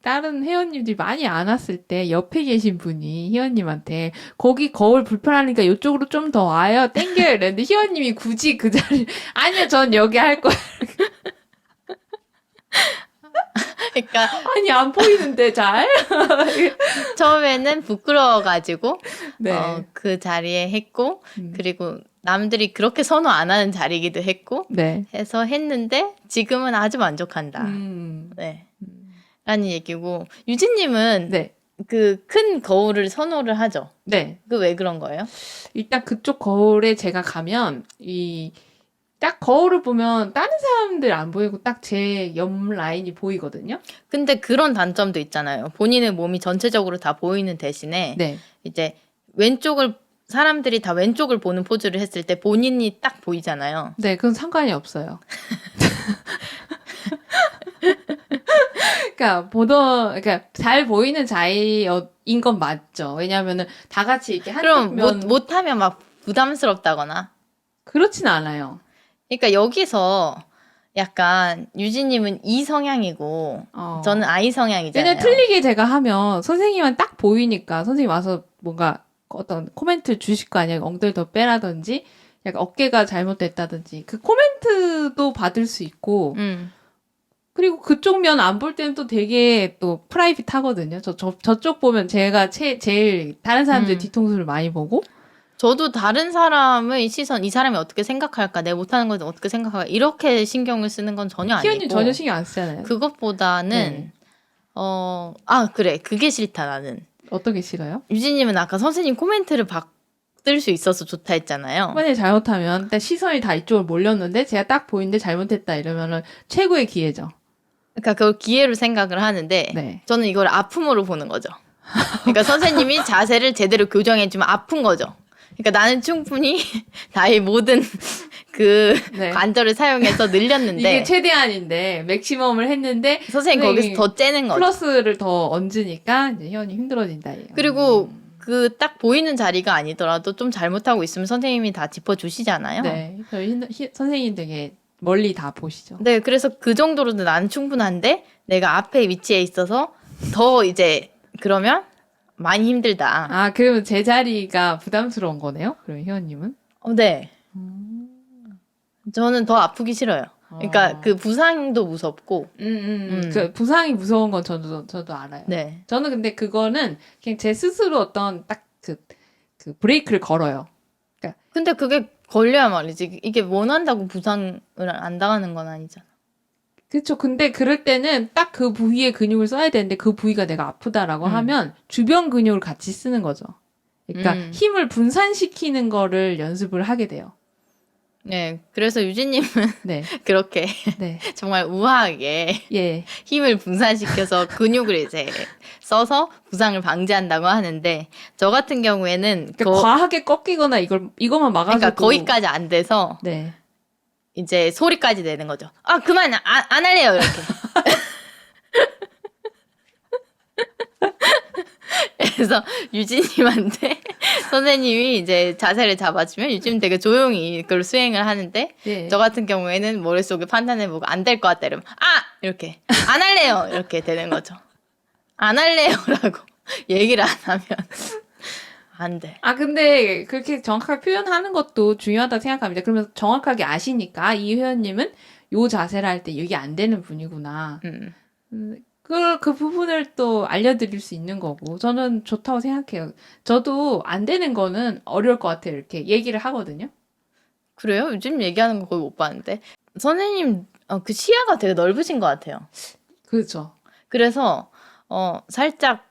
Speaker 1: 다른 회원님들이 많이 안 왔을 때 옆에 계신 분이 희원님한테 거기 거울 불편하니까 이쪽으로 좀 더 와요. 땡겨요. 이랬는데 희원님이 굳이 그 자리, 아니요, 전 여기 할 거예요.
Speaker 2: 그러니까
Speaker 1: 아니, 안 보이는데 잘?
Speaker 2: 처음에는 부끄러워가지고
Speaker 1: 네.
Speaker 2: 그 자리에 했고
Speaker 1: 음.
Speaker 2: 그리고 남들이 그렇게 선호 안 하는 자리이기도 했고
Speaker 1: 네.
Speaker 2: 해서 했는데 지금은 아주 만족한다. 네. 라는 얘기고 유진님은
Speaker 1: 네.
Speaker 2: 그 큰 거울을 선호를 하죠.
Speaker 1: 네.
Speaker 2: 그 왜 그런 거예요?
Speaker 1: 일단 그쪽 거울에 제가 가면 딱 거울을 보면 다른 사람들 안 보이고 딱 제 옆 라인이 보이거든요.
Speaker 2: 근데 그런 단점도 있잖아요. 본인의 몸이 전체적으로 다 보이는 대신에
Speaker 1: 네.
Speaker 2: 이제 사람들이 다 왼쪽을 보는 포즈를 했을 때 본인이 딱 보이잖아요.
Speaker 1: 네, 그건 상관이 없어요. 그러니까 잘 보이는 자리인 건 맞죠. 왜냐하면은 다 같이 이렇게
Speaker 2: 그럼
Speaker 1: 한면
Speaker 2: 못하면 막 부담스럽다거나.
Speaker 1: 그렇진 않아요.
Speaker 2: 그러니까 여기서 약간 유진님은 E 성향이고 저는 I 성향이잖아요.
Speaker 1: 왜냐면 틀리게 제가 하면 선생님은 딱 보이니까 선생님 와서 뭔가 어떤 코멘트 주실 거 아니에요. 엉덩이 더 빼라든지 약간 어깨가 잘못됐다든지 그 코멘트도 받을 수 있고 그리고 그쪽 면 안 볼 때는 또 되게 또 프라이빗하거든요. 저쪽 보면 제가 제일 다른 사람들 뒤통수를 많이 보고
Speaker 2: 저도 다른 사람의 시선, 이 사람이 어떻게 생각할까, 내가 못하는 걸 어떻게 생각할까, 이렇게 신경을 쓰는 건 전혀 아니고.
Speaker 1: 희연님 전혀 신경 안 쓰잖아요.
Speaker 2: 그것보다는,
Speaker 1: 네.
Speaker 2: 그래. 그게 싫다, 나는.
Speaker 1: 어떤 게 싫어요?
Speaker 2: 유진님은 아까 선생님 코멘트를 받을 수 있어서 좋다 했잖아요.
Speaker 1: 만약에 잘못하면 딱 시선이 다 이쪽으로 몰렸는데 제가 딱 보이는데 잘못했다 이러면은 최고의 기회죠.
Speaker 2: 그러니까 그걸 기회로 생각을 하는데,
Speaker 1: 네.
Speaker 2: 저는 이걸 아픔으로 보는 거죠. 그러니까 선생님이 자세를 제대로 교정해주면 아픈 거죠. 그러니까 나는 충분히 나의 모든
Speaker 1: 네.
Speaker 2: 관절을 사용해서 늘렸는데
Speaker 1: 이게 최대한인데 맥시멈을 했는데
Speaker 2: 선생님 거기서 더 째는 거죠.
Speaker 1: 플러스를 더 얹으니까 이제 희원이 힘들어진다.
Speaker 2: 그리고 그 딱 보이는 자리가 아니더라도 좀 잘못하고 있으면 선생님이 다 짚어주시잖아요.
Speaker 1: 네, 저희 선생님 되게 멀리 다 보시죠.
Speaker 2: 네, 그래서 그 정도로도 나는 충분한데 내가 앞에 위치에 있어서 더 이제 그러면 많이 힘들다.
Speaker 1: 아, 그러면 제 자리가 부담스러운 거네요? 그럼 희원님은?
Speaker 2: 네. 저는 더 아프기 싫어요. 그러니까 그 부상도 무섭고.
Speaker 1: 그 부상이 무서운 건 저도 알아요.
Speaker 2: 네.
Speaker 1: 저는 근데 그거는 그냥 제 스스로 어떤 딱 그 브레이크를 걸어요. 그러니까
Speaker 2: 근데 그게 걸려야 말이지. 이게 원한다고 부상을 안 당하는 건 아니잖아.
Speaker 1: 그렇죠. 근데 그럴 때는 딱 그 부위에 근육을 써야 되는데 그 부위가 내가 아프다라고 하면 주변 근육을 같이 쓰는 거죠. 그러니까 힘을 분산시키는 거를 연습을 하게 돼요.
Speaker 2: 네. 그래서 유진님은
Speaker 1: 네.
Speaker 2: 그렇게
Speaker 1: 네.
Speaker 2: 정말 우아하게
Speaker 1: 예.
Speaker 2: 힘을 분산시켜서 근육을 이제 써서 부상을 방지한다고 하는데 저 같은 경우에는
Speaker 1: 그러니까 과하게 꺾이거나 이거만 막아서
Speaker 2: 그러니까 거기까지 안 돼서
Speaker 1: 네.
Speaker 2: 이제 소리까지 내는 거죠. 아 그만 안 할래요 이렇게. 그래서 유진님한테 선생님이 이제 자세를 잡아주면 유진님 되게 조용히 그걸 수행을 하는데
Speaker 1: 예.
Speaker 2: 저 같은 경우에는 머릿속에 판단해보고 안 될 것 같다 이러면 이렇게 안 할래요 이렇게 되는 거죠. 안 할래요라고 얘기를 안 하면 안 돼.
Speaker 1: 아, 근데 그렇게 정확하게 표현하는 것도 중요하다고 생각합니다. 그러면 정확하게 아시니까 이 회원님은 요 자세를 할 때 이게 안 되는 분이구나. 그 부분을 또 알려드릴 수 있는 거고 저는 좋다고 생각해요. 저도 안 되는 거는 어려울 것 같아요. 이렇게 얘기를 하거든요.
Speaker 2: 그래요? 요즘 얘기하는 거 거의 못 봤는데 선생님 그 시야가 되게 넓으신 것 같아요.
Speaker 1: 그렇죠.
Speaker 2: 그래서 살짝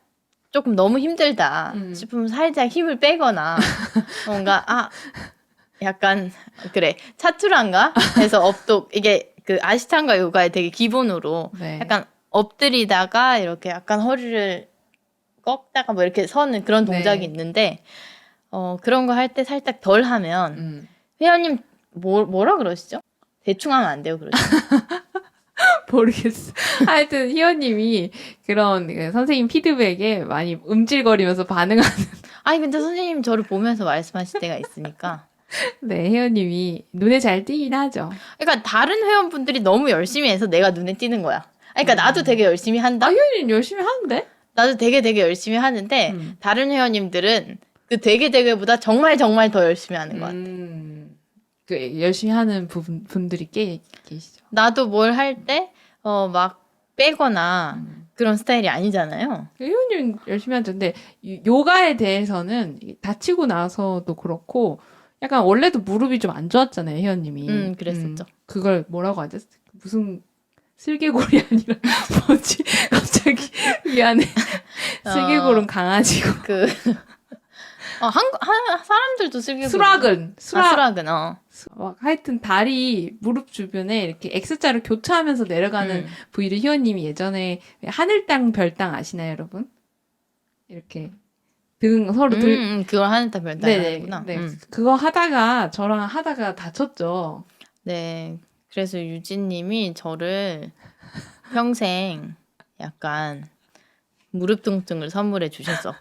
Speaker 2: 조금 너무 힘들다 싶으면 살짝 힘을 빼거나 뭔가 약간 그래 차투란가 해서 업독 이게 그 아시탄가 요가의 되게 기본으로
Speaker 1: 네.
Speaker 2: 약간 엎드리다가 이렇게 약간 허리를 꺾다가 뭐 이렇게 서는 그런 동작이
Speaker 1: 네.
Speaker 2: 있는데 그런 거 할 때 살짝 덜 하면 회원님 뭐라 그러시죠? 대충 하면 안 돼요, 그러죠?
Speaker 1: 모르겠어. 하여튼 희원님이 그런 그 선생님 피드백에 많이 음질거리면서 반응하는.
Speaker 2: 아니 근데 선생님 저를 보면서 말씀하실 때가 있으니까.
Speaker 1: 네, 희원님이 눈에 잘 띄긴 하죠.
Speaker 2: 그러니까 다른 회원분들이 너무 열심히 해서 내가 눈에 띄는 거야. 그러니까 나도 되게 열심히 한다.
Speaker 1: 희원님 열심히 하는데?
Speaker 2: 나도 되게 열심히 하는데 다른 회원님들은 그 되게보다 정말 더 열심히 하는 것 같아.
Speaker 1: 그 열심히 하는 분들이 꽤 계시죠.
Speaker 2: 나도 뭘 할 때 막 빼거나 그런 스타일이 아니잖아요.
Speaker 1: 희원님 열심히 하는데 요가에 대해서는 다치고 나서도 그렇고 약간 원래도 무릎이 좀 안 좋았잖아요, 희원님이.
Speaker 2: 그랬었죠.
Speaker 1: 그걸 뭐라고 하죠? 무슨 슬개골이 아니라 뭐지? 갑자기 미안해. 슬개골은 강아지고.
Speaker 2: 사람들도 슬개골.
Speaker 1: 수락은.
Speaker 2: 수락은.
Speaker 1: 막 하여튼 다리 무릎 주변에 이렇게 X자로 교차하면서 내려가는 부위를 희원님이 예전에 하늘땅 별땅 아시나요, 여러분? 이렇게 등 서로
Speaker 2: 그걸 하늘땅 별땅 하는구나.
Speaker 1: 네. 그거 하다가 저랑 하다가 다쳤죠.
Speaker 2: 네. 그래서 유진님이 저를 평생 약간 무릎 통증을 선물해 주셨었고.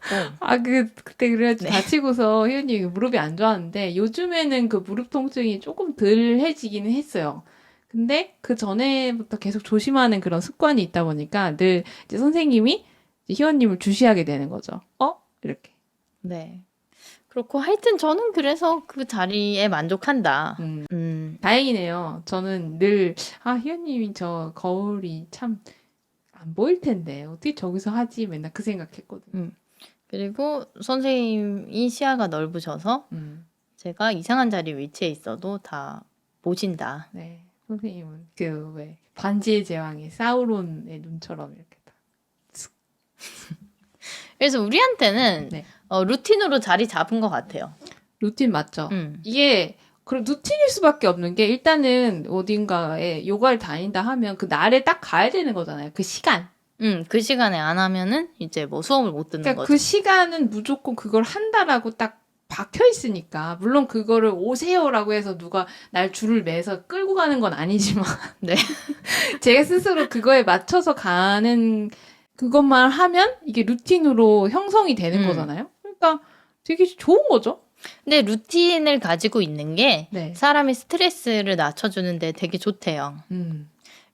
Speaker 1: 그때 그래가지고 다치고서 희연님이 무릎이 안 좋았는데 요즘에는 그 무릎 통증이 조금 덜해지기는 했어요. 근데 그 전에부터 계속 조심하는 그런 습관이 있다 보니까 늘 이제 선생님이 이제 희원님을 주시하게 되는 거죠. 이렇게.
Speaker 2: 네. 그렇고 하여튼 저는 그래서 그 자리에 만족한다.
Speaker 1: 다행이네요. 저는 늘 희원님이 저 거울이 참 안 보일 텐데 어떻게 저기서 하지 맨날 그 생각했거든요.
Speaker 2: 그리고 선생님이 시야가 넓으셔서 제가 이상한 자리 위치에 있어도 다 보신다.
Speaker 1: 네, 선생님은 그 왜 반지의 제왕의 사우론의 눈처럼 이렇게 다.
Speaker 2: 그래서 우리한테는
Speaker 1: 네.
Speaker 2: 루틴으로 자리 잡은 것 같아요.
Speaker 1: 루틴 맞죠? 이게 그럼 루틴일 수밖에 없는 게 일단은 어딘가에 요가를 다닌다 하면 그 날에 딱 가야 되는 거잖아요. 그 시간.
Speaker 2: 그 시간에 안 하면은 이제 뭐 수업을 못 듣는
Speaker 1: 그러니까
Speaker 2: 거죠.
Speaker 1: 그 시간은 무조건 그걸 한다라고 딱 박혀 있으니까 물론 그거를 오세요라고 해서 누가 날 줄을 매서 끌고 가는 건 아니지만
Speaker 2: 네.
Speaker 1: 제가 스스로 그거에 맞춰서 가는 그것만 하면 이게 루틴으로 형성이 되는 거잖아요. 그러니까 되게 좋은 거죠.
Speaker 2: 근데 루틴을 가지고 있는 게
Speaker 1: 네.
Speaker 2: 사람이 스트레스를 낮춰주는데 되게 좋대요.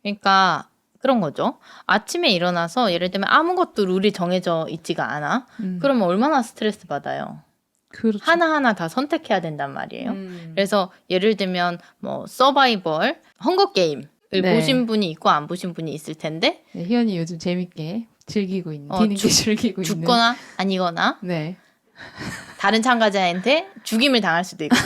Speaker 2: 그러니까 그런 거죠. 아침에 일어나서 예를 들면 아무것도 룰이 정해져 있지가 않아. 그러면 얼마나 스트레스 받아요.
Speaker 1: 그렇죠.
Speaker 2: 하나하나 다 선택해야 된단 말이에요. 그래서 예를 들면 뭐 서바이벌, 헝거게임을
Speaker 1: 네.
Speaker 2: 보신 분이 있고 안 보신 분이 있을 텐데
Speaker 1: 네, 희연이 요즘 재밌게 즐기고 있는, 뒤늦게 즐기고 있는.
Speaker 2: 죽거나 아니거나
Speaker 1: 네.
Speaker 2: 다른 참가자한테 죽임을 당할 수도 있고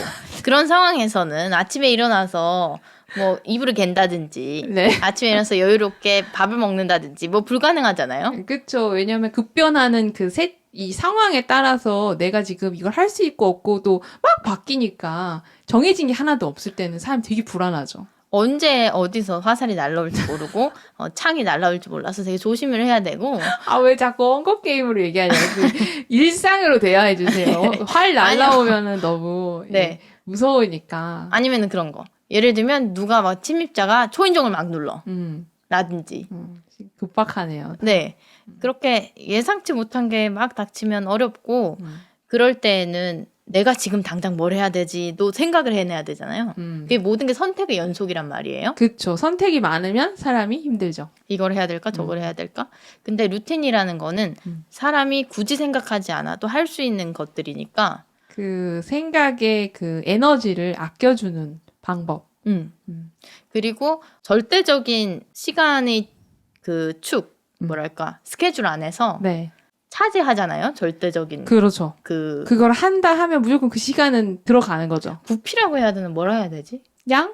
Speaker 2: 그런 상황에서는 아침에 일어나서 뭐 이불을 갠다든지
Speaker 1: 네.
Speaker 2: 아침에 일어나서 여유롭게 밥을 먹는다든지 뭐 불가능하잖아요.
Speaker 1: 그렇죠. 왜냐하면 급변하는 이 상황에 따라서 내가 지금 이걸 할 수 있고 없고도 막 바뀌니까 정해진 게 하나도 없을 때는 사람 되게 불안하죠.
Speaker 2: 언제 어디서 화살이 날라올지 모르고 창이 날라올지 몰라서 되게 조심을 해야 되고.
Speaker 1: 왜 자꾸 헝거 게임으로 얘기하냐고. 일상으로 대화해 주세요. 활 날라오면은 너무
Speaker 2: 네.
Speaker 1: 무서우니까.
Speaker 2: 아니면은 그런 거. 예를 들면 누가 막 침입자가 초인종을 막 눌러. 라든지.
Speaker 1: 급박하네요.
Speaker 2: 네. 그렇게 예상치 못한 게 막 닥치면 어렵고 그럴 때는 내가 지금 당장 뭘 해야 되지도 생각을 해내야 되잖아요. 그게 모든 게 선택의 연속이란 말이에요.
Speaker 1: 그렇죠. 선택이 많으면 사람이 힘들죠.
Speaker 2: 이걸 해야 될까 저걸 해야 될까. 근데 루틴이라는 거는 사람이 굳이 생각하지 않아도 할 수 있는 것들이니까
Speaker 1: 그 생각의 그 에너지를 아껴주는 방법.
Speaker 2: 그리고 절대적인 시간의 그 축, 뭐랄까 스케줄 안에서
Speaker 1: 네.
Speaker 2: 차지하잖아요. 절대적인.
Speaker 1: 그렇죠. 그걸 한다 하면 무조건 그 시간은 들어가는 거죠.
Speaker 2: 부피라고 해야 되나 뭐라 해야 되지?
Speaker 1: 양?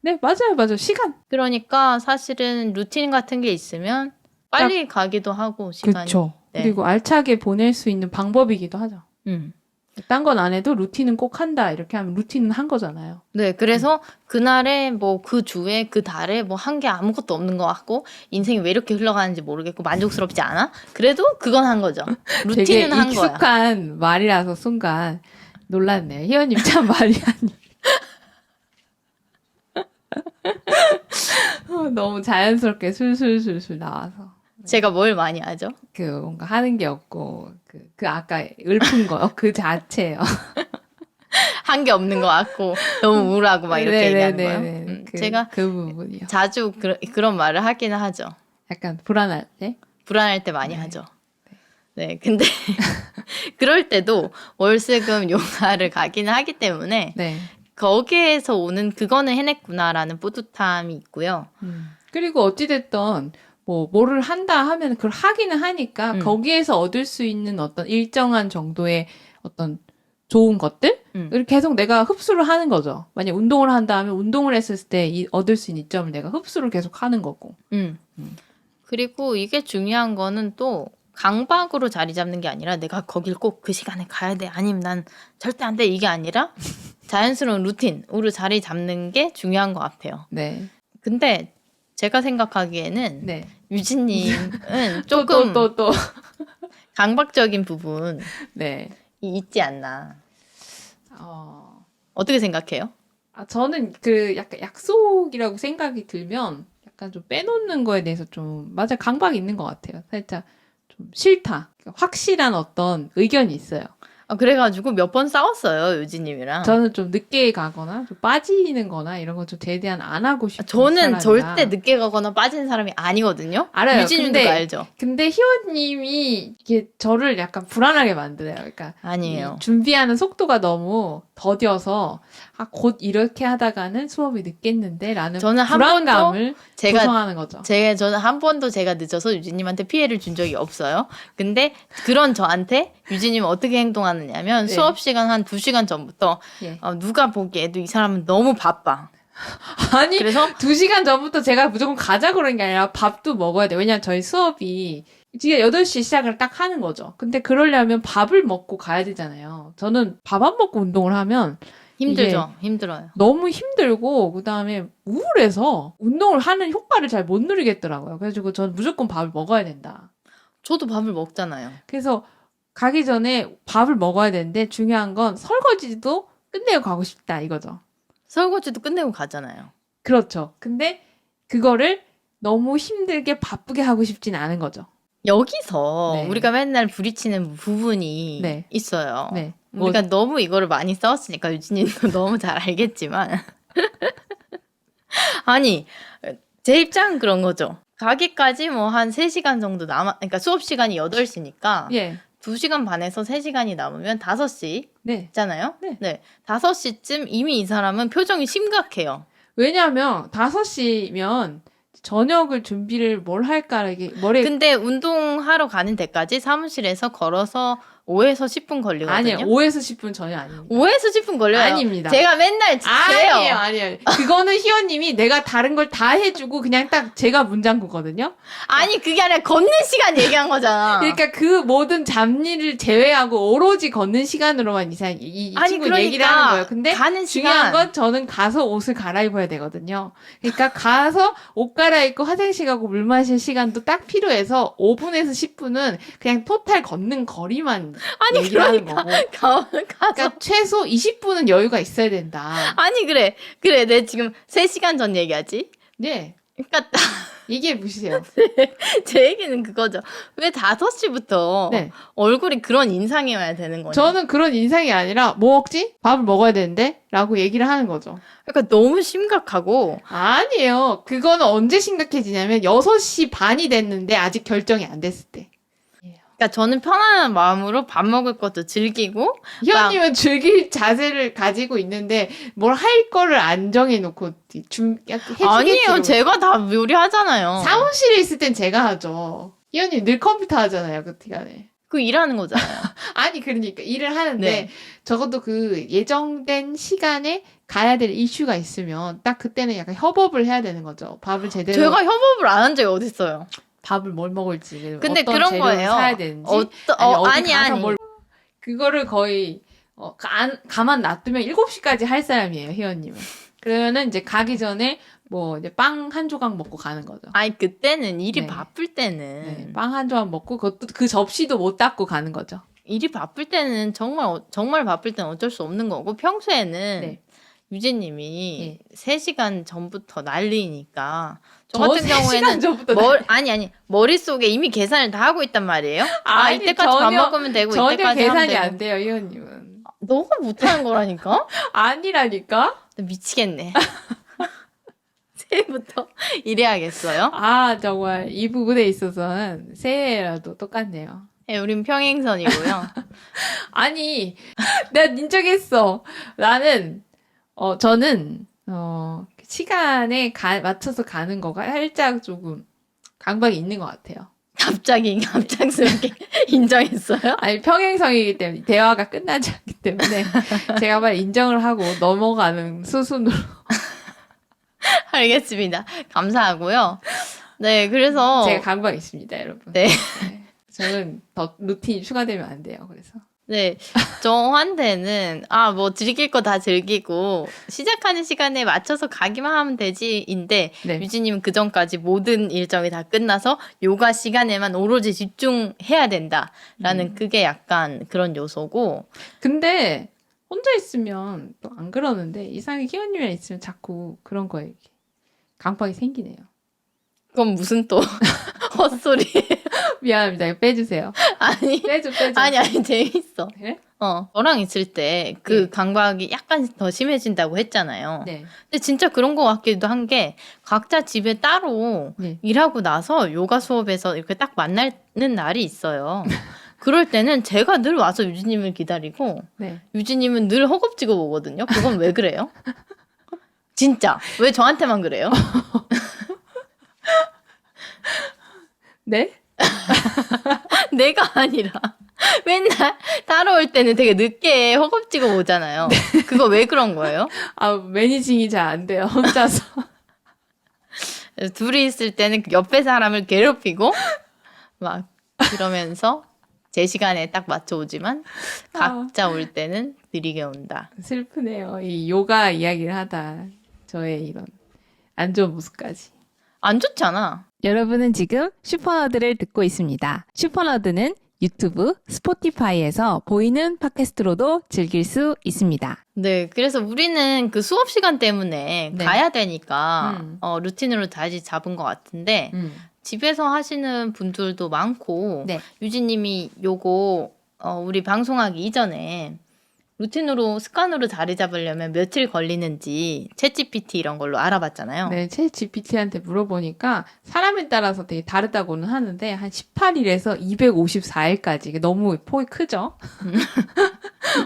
Speaker 1: 네, 맞아요. 시간.
Speaker 2: 그러니까 사실은 루틴 같은 게 있으면 빨리 가기도 하고 시간이.
Speaker 1: 그렇죠.
Speaker 2: 네.
Speaker 1: 그리고 알차게 보낼 수 있는 방법이기도 하죠. 딴 건 안 해도 루틴은 꼭 한다. 이렇게 하면 루틴은 한 거잖아요.
Speaker 2: 네, 그래서 그날에 뭐 그 주에 그 달에 뭐 한 게 아무것도 없는 것 같고 인생이 왜 이렇게 흘러가는지 모르겠고 만족스럽지 않아? 그래도 그건 한 거죠.
Speaker 1: 되게
Speaker 2: 루틴은 한 거야.
Speaker 1: 익숙한 말이라서 순간 놀랐네요. 희연님 참 말이 아니. 너무 자연스럽게 술술술술 나와서.
Speaker 2: 제가 뭘 많이 하죠?
Speaker 1: 그 뭔가 하는 게 없고 그 아까 읊은 거요. 그 자체요.
Speaker 2: 한 게 없는 것 같고 너무 우울하고 막 이렇게 얘기하는 거예요. 제가
Speaker 1: 그 부분이요.
Speaker 2: 자주 그런 말을 하기는 하죠.
Speaker 1: 약간 불안할 때?
Speaker 2: 불안할 때 많이 하죠. 네, 근데 그럴 때도 월수금 요가를 가기는 하기 때문에
Speaker 1: 네.
Speaker 2: 거기에서 오는 그거는 해냈구나라는 뿌듯함이 있고요.
Speaker 1: 그리고 어찌됐든 뭐를 한다 하면 그걸 하기는 하니까 거기에서 얻을 수 있는 어떤 일정한 정도의 어떤 좋은 것들을 계속 내가 흡수를 하는 거죠. 만약 운동을 한다 하면 운동을 했을 때 얻을 수 있는 이점을 내가 흡수를 계속 하는 거고.
Speaker 2: 그리고 이게 중요한 거는 또 강박으로 자리 잡는 게 아니라 내가 거길 꼭 그 시간에 가야 돼. 아니면 난 절대 안 돼. 이게 아니라 자연스러운 루틴으로 자리 잡는 게 중요한 것 같아요.
Speaker 1: 네.
Speaker 2: 근데 제가 생각하기에는
Speaker 1: 네.
Speaker 2: 유진님은 조금
Speaker 1: 또.
Speaker 2: 강박적인 부분이
Speaker 1: 네.
Speaker 2: 있지 않나. 어떻게 생각해요?
Speaker 1: 저는 그 약간 약속이라고 생각이 들면 약간 좀 빼놓는 거에 대해서 좀 맞아 강박이 있는 것 같아요. 살짝 좀 싫다. 확실한 어떤 의견이 있어요.
Speaker 2: 그래가지고 몇 번 싸웠어요, 유진님이랑.
Speaker 1: 저는 좀 늦게 가거나 좀 빠지는 거나 이런 거 좀 최대한 안 하고 싶은
Speaker 2: 저는
Speaker 1: 사람이라.
Speaker 2: 절대 늦게 가거나 빠지는 사람이 아니거든요.
Speaker 1: 알아요.
Speaker 2: 유진님도 알죠?
Speaker 1: 근데 희원님이 이게 저를 약간 불안하게 만드네요. 그러니까
Speaker 2: 아니에요.
Speaker 1: 준비하는 속도가 너무 더뎌서 곧 이렇게 하다가는 수업이 늦겠는데라는
Speaker 2: 저는 한
Speaker 1: 불안감을
Speaker 2: 제가
Speaker 1: 조성하는 거죠.
Speaker 2: 저는 한 번도 제가 늦어서 유진님한테 피해를 준 적이 없어요. 근데 그런 저한테 유진님은 어떻게 행동하느냐면
Speaker 1: 네.
Speaker 2: 수업 시간 한 2시간 전부터
Speaker 1: 예.
Speaker 2: 누가 보기에도 이 사람은 너무 바빠.
Speaker 1: 아니
Speaker 2: 그래서
Speaker 1: 2시간 전부터 제가 무조건 가자 그런 게 아니라 밥도 먹어야 돼요. 왜냐면 저희 수업이 지금 8시 시작을 딱 하는 거죠. 근데 그러려면 밥을 먹고 가야 되잖아요. 저는 밥 안 먹고 운동을 하면
Speaker 2: 힘들죠. 힘들어요.
Speaker 1: 너무 힘들고 그다음에 우울해서 운동을 하는 효과를 잘 못 누리겠더라고요. 그래가지고 저는 무조건 밥을 먹어야 된다.
Speaker 2: 저도 밥을 먹잖아요.
Speaker 1: 그래서 가기 전에 밥을 먹어야 되는데 중요한 건 설거지도 끝내고 가고 싶다 이거죠.
Speaker 2: 설거지도 끝내고 가잖아요.
Speaker 1: 그렇죠. 근데 그거를 너무 힘들게 바쁘게 하고 싶진 않은 거죠.
Speaker 2: 여기서
Speaker 1: 네.
Speaker 2: 우리가 맨날 부딪히는 부분이
Speaker 1: 네.
Speaker 2: 있어요.
Speaker 1: 네.
Speaker 2: 우리가 너무 이거를 많이 싸웠으니까 유진님도 너무 잘 알겠지만 아니 제 입장은 그런 거죠. 가기까지 뭐 한 3시간 정도 그러니까 수업 시간이 8시니까
Speaker 1: 예.
Speaker 2: 2시간 반에서 3시간이 남으면 5시
Speaker 1: 네.
Speaker 2: 있잖아요.
Speaker 1: 네.
Speaker 2: 5시쯤 이미 이 사람은 표정이 심각해요.
Speaker 1: 왜냐하면 5시면 저녁을 준비를 뭘 할까 이게 머리에
Speaker 2: 근데 운동하러 가는 데까지 사무실에서 걸어서 5에서 10분 걸리거든요.
Speaker 1: 아니에요. 5에서 10분 전혀 아닙니다.
Speaker 2: 5에서 10분 걸려요.
Speaker 1: 아닙니다.
Speaker 2: 제가 맨날 지켜요.
Speaker 1: 아니에요. 그거는 희원님이 내가 다른 걸 다 해주고 그냥 딱 제가 문장구거든요.
Speaker 2: 아니 그게 아니라 걷는 시간 얘기한 거잖아.
Speaker 1: 그러니까 그 모든 잡일을 제외하고 오로지 걷는 시간으로만 이
Speaker 2: 아니,
Speaker 1: 친구
Speaker 2: 그러니까
Speaker 1: 얘기를 하는 거예요. 근데
Speaker 2: 가는
Speaker 1: 중요한
Speaker 2: 시간.
Speaker 1: 건 저는 가서 옷을 갈아입어야 되거든요. 그러니까 가서 옷 갈아입고 화장실 가고 물 마실 시간도 딱 필요해서 5분에서 10분은 그냥 토탈 걷는 거리만
Speaker 2: 아니
Speaker 1: 얘기를 하는
Speaker 2: 그러니까
Speaker 1: 거고.
Speaker 2: 가서
Speaker 1: 그러니까 최소 20분은 여유가 있어야 된다.
Speaker 2: 아니 그래 내 지금 3시간 전 얘기하지.
Speaker 1: 네.
Speaker 2: 그러니까
Speaker 1: 얘기해 보시세요.
Speaker 2: 제 얘기는 그거죠. 왜 5시부터
Speaker 1: 네.
Speaker 2: 얼굴이 그런 인상이어야 되는 거냐.
Speaker 1: 저는 그런 인상이 아니라 뭐 먹지? 밥을 먹어야 되는데? 라고 얘기를 하는 거죠.
Speaker 2: 그러니까 너무 심각하고
Speaker 1: 아니에요. 그거는 언제 심각해지냐면 6시 반이 됐는데 아직 결정이 안 됐을 때.
Speaker 2: 그러니까 저는 편안한 마음으로 밥 먹을 것도 즐기고
Speaker 1: 희연님은 즐길 자세를 가지고 있는데 뭘 할 거를 안 정해놓고 해주겠지.
Speaker 2: 아니에요. 제가 다 요리하잖아요.
Speaker 1: 사무실에 있을 땐 제가 하죠. 희연님 늘 컴퓨터 하잖아요. 그 시간에.
Speaker 2: 그 일하는 거잖아요.
Speaker 1: 아니 그러니까 일을 하는데
Speaker 2: 네.
Speaker 1: 적어도 그 예정된 시간에 가야 될 이슈가 있으면 딱 그때는 약간 협업을 해야 되는 거죠. 밥을 제대로.
Speaker 2: 제가 협업을 안 한 적이 어딨어요.
Speaker 1: 밥을 뭘 먹을지,
Speaker 2: 근데
Speaker 1: 어떤
Speaker 2: 그런
Speaker 1: 재료를
Speaker 2: 거예요.
Speaker 1: 사야 되는지, 어디 가서
Speaker 2: 아니.
Speaker 1: 그거를 거의 가만 놔두면 7시까지 할 사람이에요, 희원님은. 그러면은 이제 가기 전에 뭐 이제 빵 한 조각 먹고 가는 거죠.
Speaker 2: 아니 그때는 일이
Speaker 1: 네.
Speaker 2: 바쁠 때는
Speaker 1: 네, 빵 한 조각 먹고 그것도 그 접시도 못 닦고 가는 거죠.
Speaker 2: 일이 바쁠 때는 정말 바쁠 때는 어쩔 수 없는 거고 평소에는
Speaker 1: 네.
Speaker 2: 유재님이
Speaker 1: 네.
Speaker 2: 3시간 전부터 난리니까 저
Speaker 1: 저
Speaker 2: 같은
Speaker 1: 3시간
Speaker 2: 경우에는
Speaker 1: 전부터
Speaker 2: 아니 머릿속에 이미 계산을 다 하고 있단 말이에요.
Speaker 1: 아니,
Speaker 2: 이때까지 밥 먹으면 되고
Speaker 1: 전혀
Speaker 2: 이때까지 하면
Speaker 1: 계산이
Speaker 2: 되고.
Speaker 1: 안 돼요, 희원님은.
Speaker 2: 너가 못하는 거라니까?
Speaker 1: 아니라니까?
Speaker 2: 나 미치겠네. 새해부터 일해야겠어요?
Speaker 1: 아, 정말 이 부분에 있어서는 새해라도 똑같네요.
Speaker 2: 네, 우린 평행선이고요.
Speaker 1: 아니, 내가 인정했어. 나는, 저는, 시간에 맞춰서 가는 거가 살짝 조금 강박이 있는 것 같아요.
Speaker 2: 갑작스럽게 인정했어요?
Speaker 1: 아니, 평행성이기 때문에, 대화가 끝나지 않기 때문에, 제가 빨리 인정을 하고 넘어가는 수순으로.
Speaker 2: 알겠습니다. 감사하고요. 네, 그래서
Speaker 1: 제가 강박이 있습니다, 여러분.
Speaker 2: 네.
Speaker 1: 네. 저는 더 루틴이 추가되면 안 돼요, 그래서.
Speaker 2: 네, 저한테는 뭐 즐길 거 다 즐기고 시작하는 시간에 맞춰서 가기만 하면 되지인데
Speaker 1: 네.
Speaker 2: 유진님은 그 전까지 모든 일정이 다 끝나서 요가 시간에만 오로지 집중해야 된다라는 그게 약간 그런 요소고.
Speaker 1: 근데 혼자 있으면 또 안 그러는데 이상하게 희원님이랑 있으면 자꾸 그런 거에 이렇게 강박이 생기네요.
Speaker 2: 그건 무슨 또 헛소리.
Speaker 1: 미안합니다. 이거 빼주세요.
Speaker 2: 아니
Speaker 1: 빼줘.
Speaker 2: 아니 재밌어.
Speaker 1: 그래?
Speaker 2: 저랑 있을 때 그
Speaker 1: 네.
Speaker 2: 강박이 약간 더 심해진다고 했잖아요.
Speaker 1: 네.
Speaker 2: 근데 진짜 그런 것 같기도 한 게 각자 집에 따로
Speaker 1: 네.
Speaker 2: 일하고 나서 요가 수업에서 이렇게 딱 만나는 날이 있어요. 그럴 때는 제가 늘 와서 유진님을 기다리고
Speaker 1: 네.
Speaker 2: 유진님은 늘 허겁지겁 오거든요. 그건 왜 그래요? 진짜 왜 저한테만 그래요?
Speaker 1: 네?
Speaker 2: 내가 아니라 맨날 따라올 때는 되게 늦게 허겁지겁 오잖아요. 그거 왜 그런 거예요?
Speaker 1: 아, 매니징이 잘 안 돼요. 혼자서.
Speaker 2: 둘이 있을 때는 그 옆에 사람을 괴롭히고 막 그러면서 제 시간에 딱 맞춰 오지만 각자 올 때는 느리게 온다.
Speaker 1: 슬프네요. 이 요가 이야기를 하다 저의 이런 안 좋은 모습까지.
Speaker 2: 안 좋잖아.
Speaker 1: 여러분은 지금 슈퍼너드를 듣고 있습니다. 슈퍼너드는 유튜브, 스포티파이에서 보이는 팟캐스트로도 즐길 수 있습니다.
Speaker 2: 네, 그래서 우리는 그 수업 시간 때문에
Speaker 1: 네.
Speaker 2: 가야 되니까 루틴으로 다시 잡은 것 같은데 집에서 하시는 분들도 많고
Speaker 1: 네.
Speaker 2: 유진님이 요거 우리 방송하기 이전에 루틴으로 습관으로 자리 잡으려면 며칠 걸리는지 챗GPT 이런 걸로 알아봤잖아요.
Speaker 1: 네, 챗 GPT한테 물어보니까 사람에 따라서 되게 다르다고는 하는데 한 18일에서 254일까지 너무 폭이 크죠?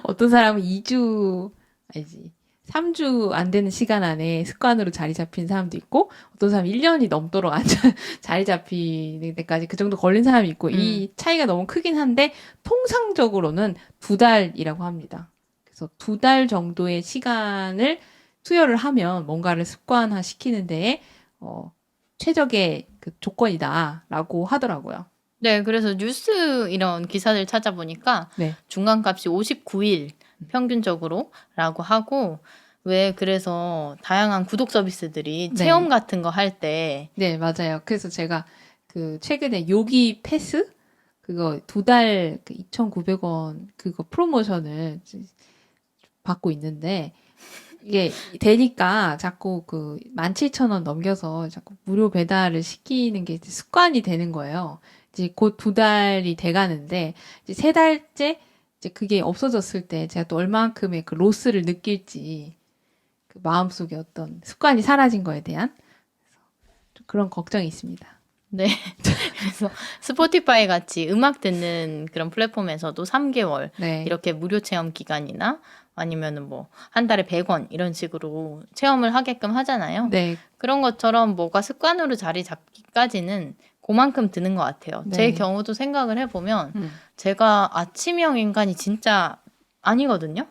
Speaker 1: 어떤 사람은 3주 안 되는 시간 안에 습관으로 자리 잡힌 사람도 있고 어떤 사람은 1년이 넘도록 자리 잡히는 데까지 그 정도 걸린 사람이 있고 이 차이가 너무 크긴 한데 통상적으로는 2달이라고 합니다. 그래서 2달 정도의 시간을 투여를 하면 뭔가를 습관화 시키는 데에 최적의 그 조건이다라고 하더라고요.
Speaker 2: 네, 그래서 뉴스 이런 기사들 찾아보니까
Speaker 1: 네.
Speaker 2: 중간값이 59일 평균적으로라고 하고 왜 그래서 다양한 구독 서비스들이
Speaker 1: 네.
Speaker 2: 체험 같은 거 할 때
Speaker 1: 네, 맞아요. 그래서 제가 그 최근에 요기 패스 그거 2달 2,900원 그거 프로모션을 받고 있는데 이게 되니까 자꾸 그 17,000원 넘겨서 자꾸 무료 배달을 시키는 게 이제 습관이 되는 거예요. 이제 곧 2달이 돼 가는데 이제 3달째 이제 그게 없어졌을 때 제가 또 얼만큼의 그 로스를 느낄지 그 마음속에 어떤 습관이 사라진 거에 대한 좀 그런 걱정이 있습니다.
Speaker 2: 네. 그래서 스포티파이 같이 음악 듣는 그런 플랫폼에서도 3개월
Speaker 1: 네.
Speaker 2: 이렇게 무료 체험 기간이나 아니면은 뭐 한 달에 100원 이런 식으로 체험을 하게끔 하잖아요.
Speaker 1: 네.
Speaker 2: 그런 것처럼 뭐가 습관으로 자리 잡기까지는 그만큼 드는 것 같아요.
Speaker 1: 네.
Speaker 2: 제 경우도 생각을 해보면 제가 아침형 인간이 진짜 아니거든요.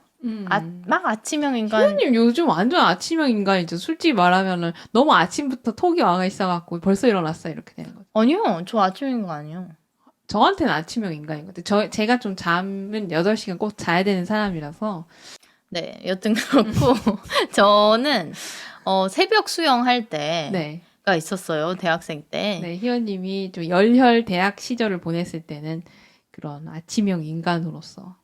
Speaker 2: 막 아침형 인간.
Speaker 1: 희연님 요즘 완전 아침형 인간이죠. 솔직히 말하면은 너무 아침부터 톡이 와가 있어갖고 벌써 일어났어 이렇게 되는 거죠.
Speaker 2: 아니요, 저 아침형 인간 아니요.
Speaker 1: 저한테는 아침형 인간이거든요. 제가 좀 잠은 8시간 꼭 자야 되는 사람이라서.
Speaker 2: 네, 여튼 그렇고 저는 새벽 수영할 때가
Speaker 1: 네.
Speaker 2: 있었어요. 대학생 때.
Speaker 1: 네, 희연님이 좀 열혈 대학 시절을 보냈을 때는 그런 아침형 인간으로서.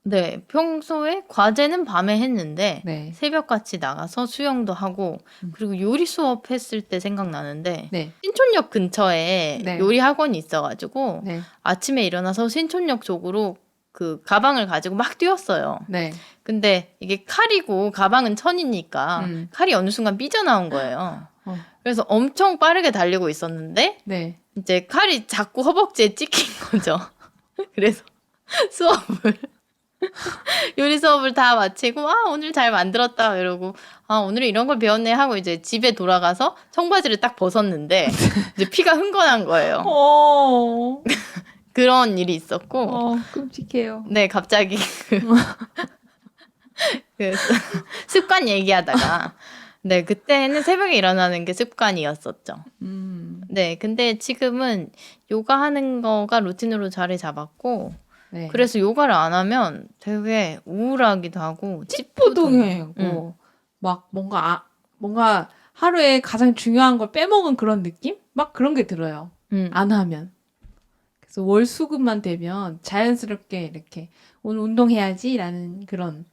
Speaker 2: 네, 평소에 과제는 밤에 했는데
Speaker 1: 네.
Speaker 2: 새벽같이 나가서 수영도 하고 그리고 요리 수업 했을 때 생각나는데
Speaker 1: 네.
Speaker 2: 신촌역 근처에
Speaker 1: 네.
Speaker 2: 요리 학원이 있어가지고
Speaker 1: 네.
Speaker 2: 아침에 일어나서 신촌역 쪽으로 그 가방을 가지고 막 뛰었어요.
Speaker 1: 네.
Speaker 2: 근데 이게 칼이고 가방은 천이니까 칼이 어느 순간 삐져나온 거예요. 그래서 엄청 빠르게 달리고 있었는데
Speaker 1: 네.
Speaker 2: 이제 칼이 자꾸 허벅지에 찍힌 거죠. 그래서 요리 수업을 다 마치고 오늘 잘 만들었다 이러고 오늘 이런 걸 배웠네 하고 이제 집에 돌아가서 청바지를 딱 벗었는데 이제 피가 흥건한 거예요. 그런 일이 있었고
Speaker 1: 끔찍해요.
Speaker 2: 네, 갑자기 그 습관 얘기하다가 네, 그때는 새벽에 일어나는 게 습관이었었죠. 네, 근데 지금은 요가 하는 거가 루틴으로 자리 잡았고
Speaker 1: 네.
Speaker 2: 그래서 요가를 안 하면 되게 우울하기도 하고
Speaker 1: 찌뿌둥해고 막 뭔가 하루에 가장 중요한 걸 빼먹은 그런 느낌? 막 그런 게 들어요. 안 하면. 그래서 월수금만 되면 자연스럽게 이렇게 오늘 운동해야지라는 그런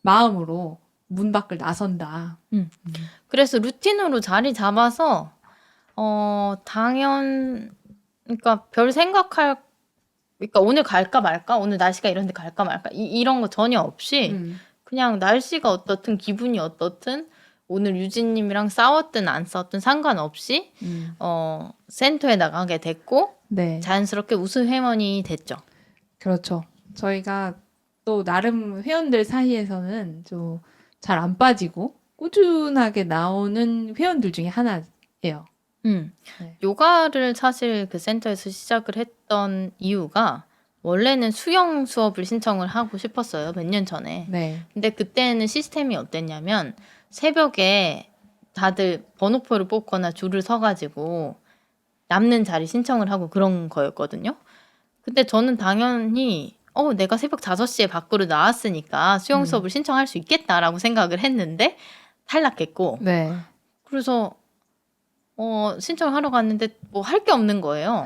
Speaker 1: 마음으로 문 밖을 나선다.
Speaker 2: 그래서 루틴으로 자리 잡아서 그러니까 별 생각할 그러니까 오늘 갈까 말까? 오늘 날씨가 이런데 갈까 말까? 이런 거 전혀 없이 그냥 날씨가 어떻든 기분이 어떻든 오늘 유진님이랑 싸웠든 안 싸웠든 상관없이 센터에 나가게 됐고
Speaker 1: 네.
Speaker 2: 자연스럽게 우수 회원이 됐죠.
Speaker 1: 그렇죠. 저희가 또 나름 회원들 사이에서는 좀 잘 안 빠지고 꾸준하게 나오는 회원들 중에 하나예요.
Speaker 2: 네. 요가를 사실 그 센터에서 시작을 했던 이유가 원래는 수영 수업을 신청을 하고 싶었어요. 몇 년 전에.
Speaker 1: 네.
Speaker 2: 근데 그때는 시스템이 어땠냐면 새벽에 다들 번호표를 뽑거나 줄을 서가지고 남는 자리 신청을 하고 그런 거였거든요. 근데 저는 당연히 내가 새벽 5시에 밖으로 나왔으니까 수영 수업을 신청할 수 있겠다라고 생각을 했는데 탈락했고
Speaker 1: 네.
Speaker 2: 그래서 신청을 하러 갔는데 뭐 할 게 없는 거예요.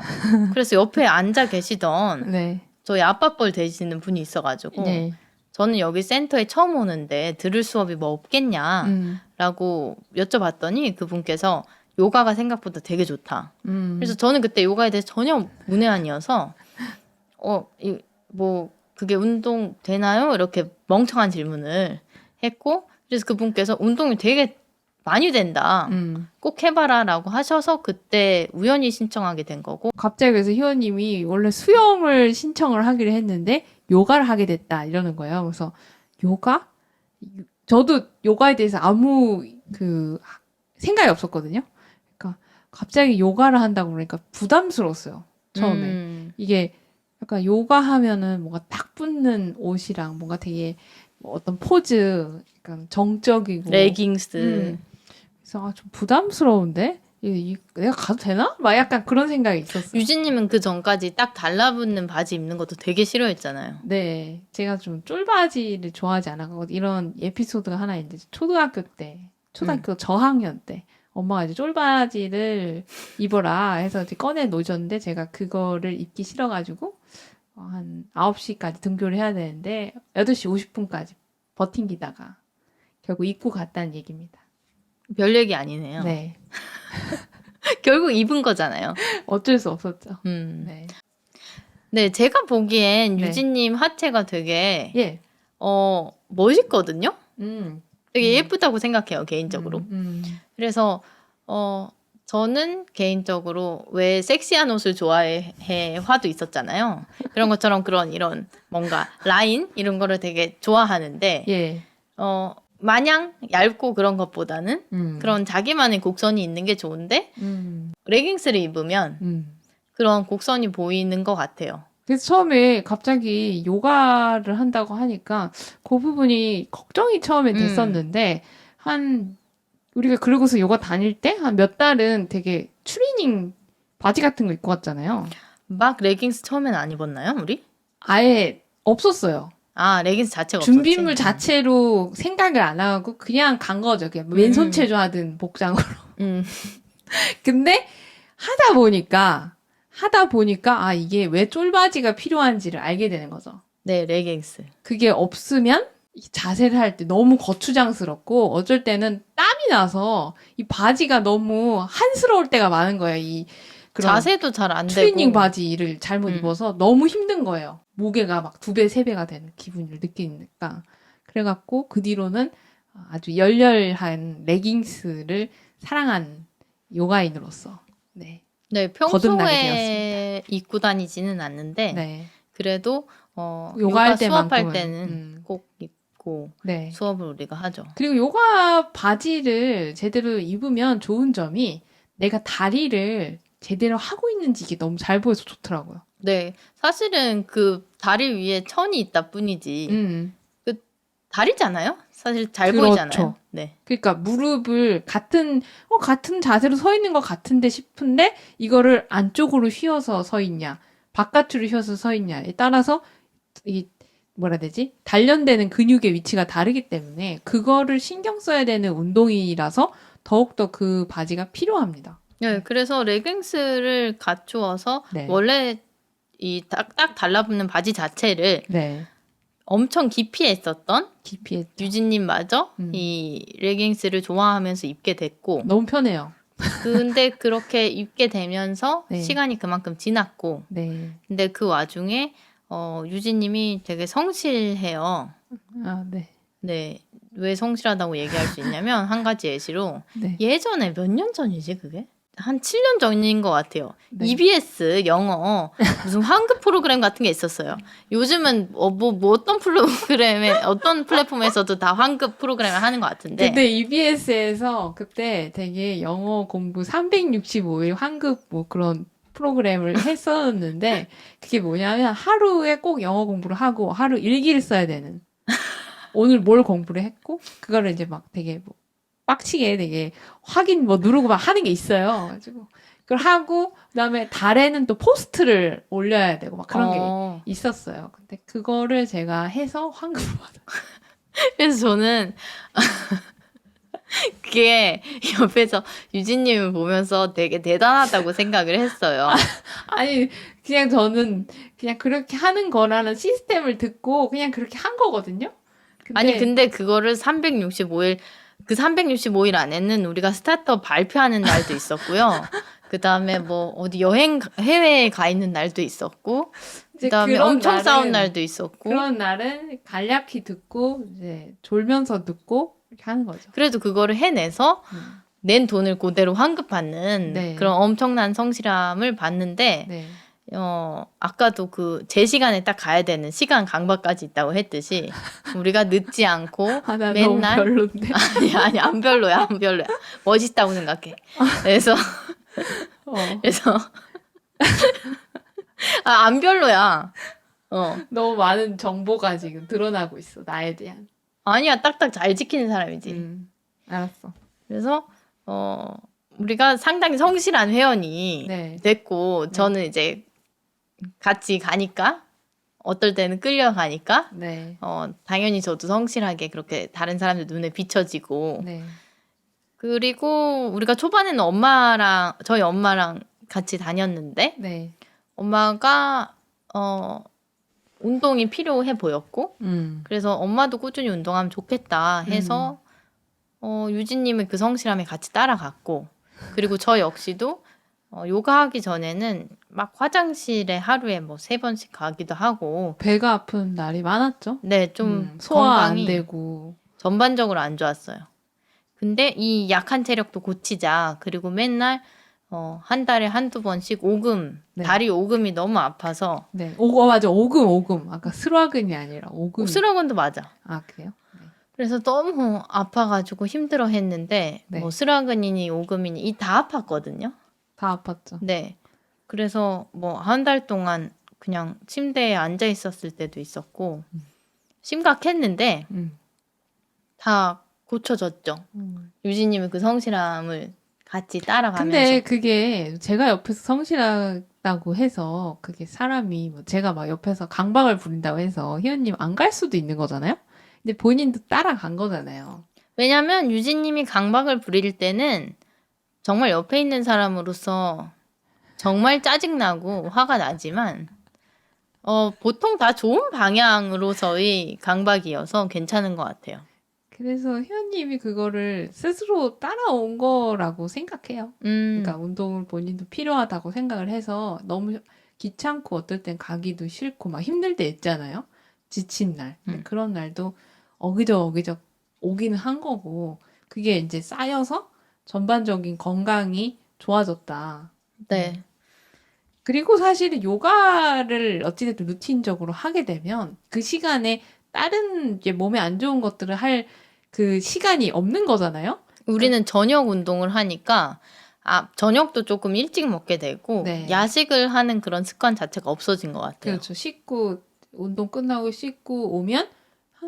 Speaker 2: 그래서 옆에 앉아 계시던
Speaker 1: 네.
Speaker 2: 저희 아빠뻘 되시는 분이 있어가지고
Speaker 1: 네.
Speaker 2: 저는 여기 센터에 처음 오는데 들을 수업이 뭐 없겠냐라고 여쭤봤더니 그분께서 요가가 생각보다 되게 좋다. 그래서 저는 그때 요가에 대해서 전혀 문외한이어서 뭐 그게 운동 되나요? 이렇게 멍청한 질문을 했고 그래서 그분께서 운동이 되게 많이 된다. 꼭 해봐라라고 하셔서 그때 우연히 신청하게 된 거고.
Speaker 1: 갑자기 그래서 희원님이 원래 수영을 신청을 하기로 했는데 요가를 하게 됐다 이러는 거예요. 그래서 요가? 저도 요가에 대해서 아무 생각이 없었거든요. 그러니까 갑자기 요가를 한다고 그러니까 부담스러웠어요. 처음에. 이게 약간 요가 하면은 뭔가 딱 붙는 옷이랑 뭔가 되게 어떤 포즈, 약간 정적이고
Speaker 2: 레깅스.
Speaker 1: 그래서 좀 부담스러운데 내가 가도 되나? 막 약간 그런 생각이 있었어요.
Speaker 2: 유진님은 그 전까지 딱 달라붙는 바지 입는 것도 되게 싫어했잖아요.
Speaker 1: 네, 제가 좀 쫄바지를 좋아하지 않아서 이런 에피소드가 하나 있는데 초등학교 저학년 때 엄마가 이제 쫄바지를 입어라 해서 이제 꺼내 놓으셨는데 제가 그거를 입기 싫어가지고 한 9시까지 등교를 해야 되는데 8시 50분까지 버팅기다가 결국 입고 갔다는 얘기입니다.
Speaker 2: 별 얘기 아니네요.
Speaker 1: 네.
Speaker 2: 결국 입은 거잖아요.
Speaker 1: 어쩔 수 없었죠. 네.
Speaker 2: 네, 제가 보기엔
Speaker 1: 네.
Speaker 2: 유진님 하체가 되게
Speaker 1: 예.
Speaker 2: 멋있거든요. 되게
Speaker 1: 음.
Speaker 2: 예쁘다고 생각해요, 개인적으로. 그래서 저는 개인적으로 왜 섹시한 옷을 좋아해 화도 있었잖아요. 그런 것처럼 이런 뭔가 라인 이런 거를 되게 좋아하는데
Speaker 1: 예.
Speaker 2: 마냥 얇고 그런 것보다는 그런 자기만의 곡선이 있는 게 좋은데 레깅스를 입으면 그런 곡선이 보이는 것 같아요.
Speaker 1: 그래서 처음에 갑자기 요가를 한다고 하니까 그 부분이 걱정이 처음에 됐었는데 우리가 그러고서 요가 다닐 때 한 몇 달은 되게 추리닝 바지 같은 거 입고 왔잖아요.
Speaker 2: 막 레깅스 처음엔 안 입었나요, 우리?
Speaker 1: 아예 없었어요.
Speaker 2: 아, 레깅스 자체가
Speaker 1: 준비물
Speaker 2: 없었지.
Speaker 1: 자체로 생각을 안 하고 그냥 간 거죠. 그냥 왼손 체조 하든 복장으로.
Speaker 2: 음.
Speaker 1: 근데 하다 보니까 아 이게 왜 쫄바지가 필요한지를 알게 되는 거죠.
Speaker 2: 네, 레깅스.
Speaker 1: 그게 없으면 이 자세를 할 때 너무 거추장스럽고 어쩔 때는 땀이 나서 이 바지가 너무 한스러울 때가 많은 거예요. 이 그런
Speaker 2: 자세도 잘 안 되고.
Speaker 1: 트레이닝 바지를 잘못 입어서 너무 힘든 거예요. 무게가 막 2배, 3배가 되는 기분을 느끼니까. 그래갖고 그 뒤로는 아주 열렬한 레깅스를 사랑한 요가인으로서 네.
Speaker 2: 네,
Speaker 1: 거듭나게
Speaker 2: 평소에 입고 다니지는 않는데
Speaker 1: 네.
Speaker 2: 그래도
Speaker 1: 요가할
Speaker 2: 요가 수업할
Speaker 1: 때만큼은,
Speaker 2: 때는 꼭 입고
Speaker 1: 네.
Speaker 2: 수업을 우리가 하죠.
Speaker 1: 그리고 요가 바지를 제대로 입으면 좋은 점이 내가 다리를 제대로 하고 있는지 이게 너무 잘 보여서 좋더라고요.
Speaker 2: 네, 사실은 그 다리 위에 천이 있다 뿐이지 다리잖아요. 사실 잘
Speaker 1: 그렇죠.
Speaker 2: 보이잖아요. 네.
Speaker 1: 그러니까 무릎을 같은 자세로 서 있는 것 같은데 싶은데 이거를 안쪽으로 휘어서 서 있냐, 바깥으로 휘어서 서 있냐에 따라서 이 뭐라 해야 되지? 단련되는 근육의 위치가 다르기 때문에 그거를 신경 써야 되는 운동이라서 더욱더 그 바지가 필요합니다.
Speaker 2: 네, 그래서 레깅스를 갖추어서
Speaker 1: 네.
Speaker 2: 원래 이 딱 달라붙는 바지 자체를
Speaker 1: 네.
Speaker 2: 엄청 깊이 했었던
Speaker 1: 깊이
Speaker 2: 유진님마저 이 레깅스를 좋아하면서 입게 됐고
Speaker 1: 너무 편해요.
Speaker 2: 근데 그렇게 입게 되면서
Speaker 1: 네.
Speaker 2: 시간이 그만큼 지났고
Speaker 1: 네.
Speaker 2: 근데 그 와중에 유진님이 되게 성실해요.
Speaker 1: 아, 네.
Speaker 2: 네. 왜 성실하다고 얘기할 수 있냐면 한 가지 예시로
Speaker 1: 네.
Speaker 2: 예전에 몇 년 전이지 그게? 한 7년 전인 것 같아요.
Speaker 1: 네.
Speaker 2: EBS 영어 무슨 환급 프로그램 같은 게 있었어요. 요즘은 뭐 어떤 프로그램에 어떤 플랫폼에서도 다 환급 프로그램을 하는 것 같은데.
Speaker 1: 근데 EBS에서 그때 되게 영어 공부 365일 환급 뭐 그런 프로그램을 했었는데 그게 뭐냐면 하루에 꼭 영어 공부를 하고 하루 일기를 써야 되는 오늘 뭘 공부를 했고 그거를 이제 막 되게 뭐 빡치게 되게 확인 뭐 누르고 막 하는 게 있어요. 가지고 그걸 하고 그다음에 달에는 또 포스트를 올려야 되고 막 그런 게 있었어요. 근데 그거를 제가 해서 환급을 받아요.
Speaker 2: 그래서 저는 그게 옆에서 유진님을 보면서 되게 대단하다고 생각을 했어요.
Speaker 1: 아니 그냥 저는 그냥 그렇게 하는 거라는 시스템을 듣고 그냥 그렇게 한 거거든요.
Speaker 2: 근데 그거를 365일 그 365일 안에는 우리가 스타트업 발표하는 날도 있었고요. 그 다음에 뭐 어디 해외에 가 있는 날도 있었고, 그 다음에 엄청 싸운 날도 있었고.
Speaker 1: 그런 날은 간략히 듣고 이제 졸면서 듣고 이렇게 하는 거죠.
Speaker 2: 그래도 그거를 해내서 낸 돈을 그대로 환급받는
Speaker 1: 네.
Speaker 2: 그런 엄청난 성실함을 봤는데,
Speaker 1: 네.
Speaker 2: 아까도 그 제 시간에 딱 가야 되는 시간 강박까지 있다고 했듯이 우리가 늦지 않고
Speaker 1: 나
Speaker 2: 맨날
Speaker 1: 너무 별론데.
Speaker 2: 아니 안 별로야. 멋있다고 생각해. 그래서 안 별로야.
Speaker 1: 너무 많은 정보가 지금 드러나고 있어 나에 대한.
Speaker 2: 아니야 딱딱 잘 지키는 사람이지.
Speaker 1: 알았어.
Speaker 2: 그래서 우리가 상당히 성실한 회원이
Speaker 1: 네.
Speaker 2: 됐고 저는 이제 같이 가니까 어떨 때는 끌려가니까
Speaker 1: 네.
Speaker 2: 당연히 저도 성실하게 그렇게 다른 사람들 눈에 비춰지고
Speaker 1: 네.
Speaker 2: 그리고 우리가 초반에는 저희 엄마랑 같이 다녔는데
Speaker 1: 네.
Speaker 2: 엄마가 운동이 필요해 보였고 그래서 엄마도 꾸준히 운동하면 좋겠다 해서 유진님의 그 성실함에 같이 따라갔고 그리고 저 역시도 요가 하기 전에는 막 화장실에 하루에 뭐 3번씩 가기도 하고
Speaker 1: 배가 아픈 날이 많았죠.
Speaker 2: 네, 좀
Speaker 1: 소화 안
Speaker 2: 건강이
Speaker 1: 되고
Speaker 2: 전반적으로 안 좋았어요. 근데 이 약한 체력도 고치자. 그리고 맨날 한 달에 한두 번씩 오금,
Speaker 1: 네.
Speaker 2: 다리 오금이 너무 아파서
Speaker 1: 네. 맞아. 오금. 아까 슬화근이 아니라 오금.
Speaker 2: 스라건도 맞아.
Speaker 1: 아, 그래요? 네.
Speaker 2: 그래서 너무 아파가지고 힘들어 했는데
Speaker 1: 네.
Speaker 2: 뭐 스라근이니 오금이니 다 아팠거든요.
Speaker 1: 다 아팠죠.
Speaker 2: 네. 그래서 뭐 한 달 동안 그냥 침대에 앉아 있었을 때도 있었고 심각했는데 다 고쳐졌죠. 유진님의 그 성실함을 같이 따라가면서.
Speaker 1: 근데 그게 제가 옆에서 성실하다고 해서 그게 사람이 뭐 제가 막 옆에서 강박을 부린다고 해서 희연님 안 갈 수도 있는 거잖아요? 근데 본인도 따라간 거잖아요.
Speaker 2: 왜냐면 유진님이 강박을 부릴 때는 정말 옆에 있는 사람으로서 정말 짜증나고 화가 나지만 보통 다 좋은 방향으로서의 강박이어서 괜찮은 것 같아요.
Speaker 1: 그래서 희연님이 그거를 스스로 따라온 거라고 생각해요. 그러니까 운동을 본인도 필요하다고 생각을 해서 너무 귀찮고 어떨 땐 가기도 싫고 막 힘들 때 있잖아요. 지친 날. 근데 그런 날도 어기적 오기는 한 거고 그게 이제 쌓여서 전반적인 건강이 좋아졌다.
Speaker 2: 네.
Speaker 1: 그리고 사실은 요가를 어찌됐든 루틴적으로 하게 되면 그 시간에 다른 이제 몸에 안 좋은 것들을 할 그 시간이 없는 거잖아요.
Speaker 2: 우리는 저녁 운동을 하니까 저녁도 조금 일찍 먹게 되고
Speaker 1: 네.
Speaker 2: 야식을 하는 그런 습관 자체가 없어진 것 같아요.
Speaker 1: 그렇죠. 씻고 운동 끝나고 씻고 오면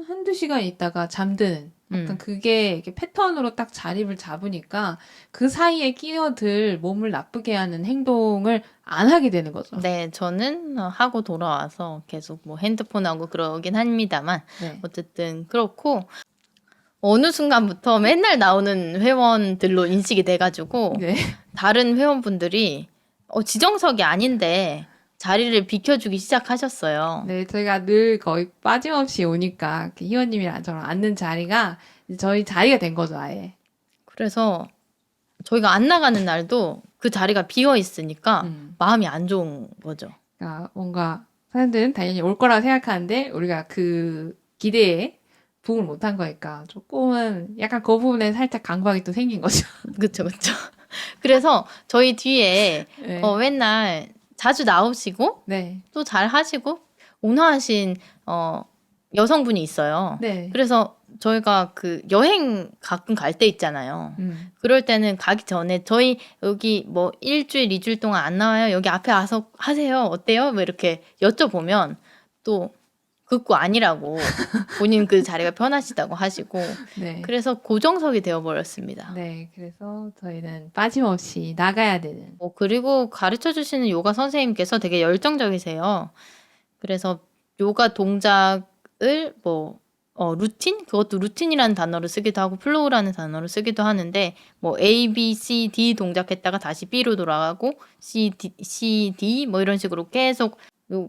Speaker 1: 한두 시간 있다가 잠드는 약간 그게 이렇게 패턴으로 딱 자립을 잡으니까 그 사이에 끼어들 몸을 나쁘게 하는 행동을 안 하게 되는 거죠.
Speaker 2: 네, 저는 하고 돌아와서 계속 뭐 핸드폰하고 그러긴 합니다만
Speaker 1: 네.
Speaker 2: 어쨌든 그렇고 어느 순간부터 맨날 나오는 회원들로 인식이 돼가지고
Speaker 1: 네.
Speaker 2: 다른 회원분들이 지정석이 아닌데 자리를 비켜주기 시작하셨어요.
Speaker 1: 네, 저희가 늘 거의 빠짐없이 오니까 이렇게 희원님이랑 저랑 앉는 자리가 이제 저희 자리가 된 거죠, 아예.
Speaker 2: 그래서 저희가 안 나가는 날도 그 자리가 비어 있으니까 마음이 안 좋은 거죠.
Speaker 1: 그러니까 뭔가 사람들은 당연히 올 거라고 생각하는데 우리가 그 기대에 부응을 못한 거니까 조금은 약간 그 부분에 살짝 강박이 또 생긴 거죠.
Speaker 2: 그쵸, 그쵸. 그래서 저희 뒤에
Speaker 1: 네.
Speaker 2: 맨날 자주 나오시고
Speaker 1: 네.
Speaker 2: 또 잘 하시고 온화하신 여성분이 있어요.
Speaker 1: 네.
Speaker 2: 그래서 저희가 그 여행 가끔 갈 때 있잖아요. 그럴 때는 가기 전에 저희 여기 뭐 일주일, 이주일 동안 안 나와요. 여기 앞에 와서 하세요. 어때요? 뭐 이렇게 여쭤보면 또 극구 아니라고 본인 그 자리가 편하시다고 하시고
Speaker 1: 네.
Speaker 2: 그래서 고정석이 되어버렸습니다.
Speaker 1: 네. 그래서 저희는 빠짐없이 나가야 되는.
Speaker 2: 그리고 가르쳐 주시는 요가 선생님께서 되게 열정적이세요. 그래서 요가 동작을 루틴? 그것도 루틴이라는 단어를 쓰기도 하고 플로우라는 단어를 쓰기도 하는데 뭐 A, B, C, D 동작했다가 다시 B로 돌아가고 C, D 뭐 이런 식으로 계속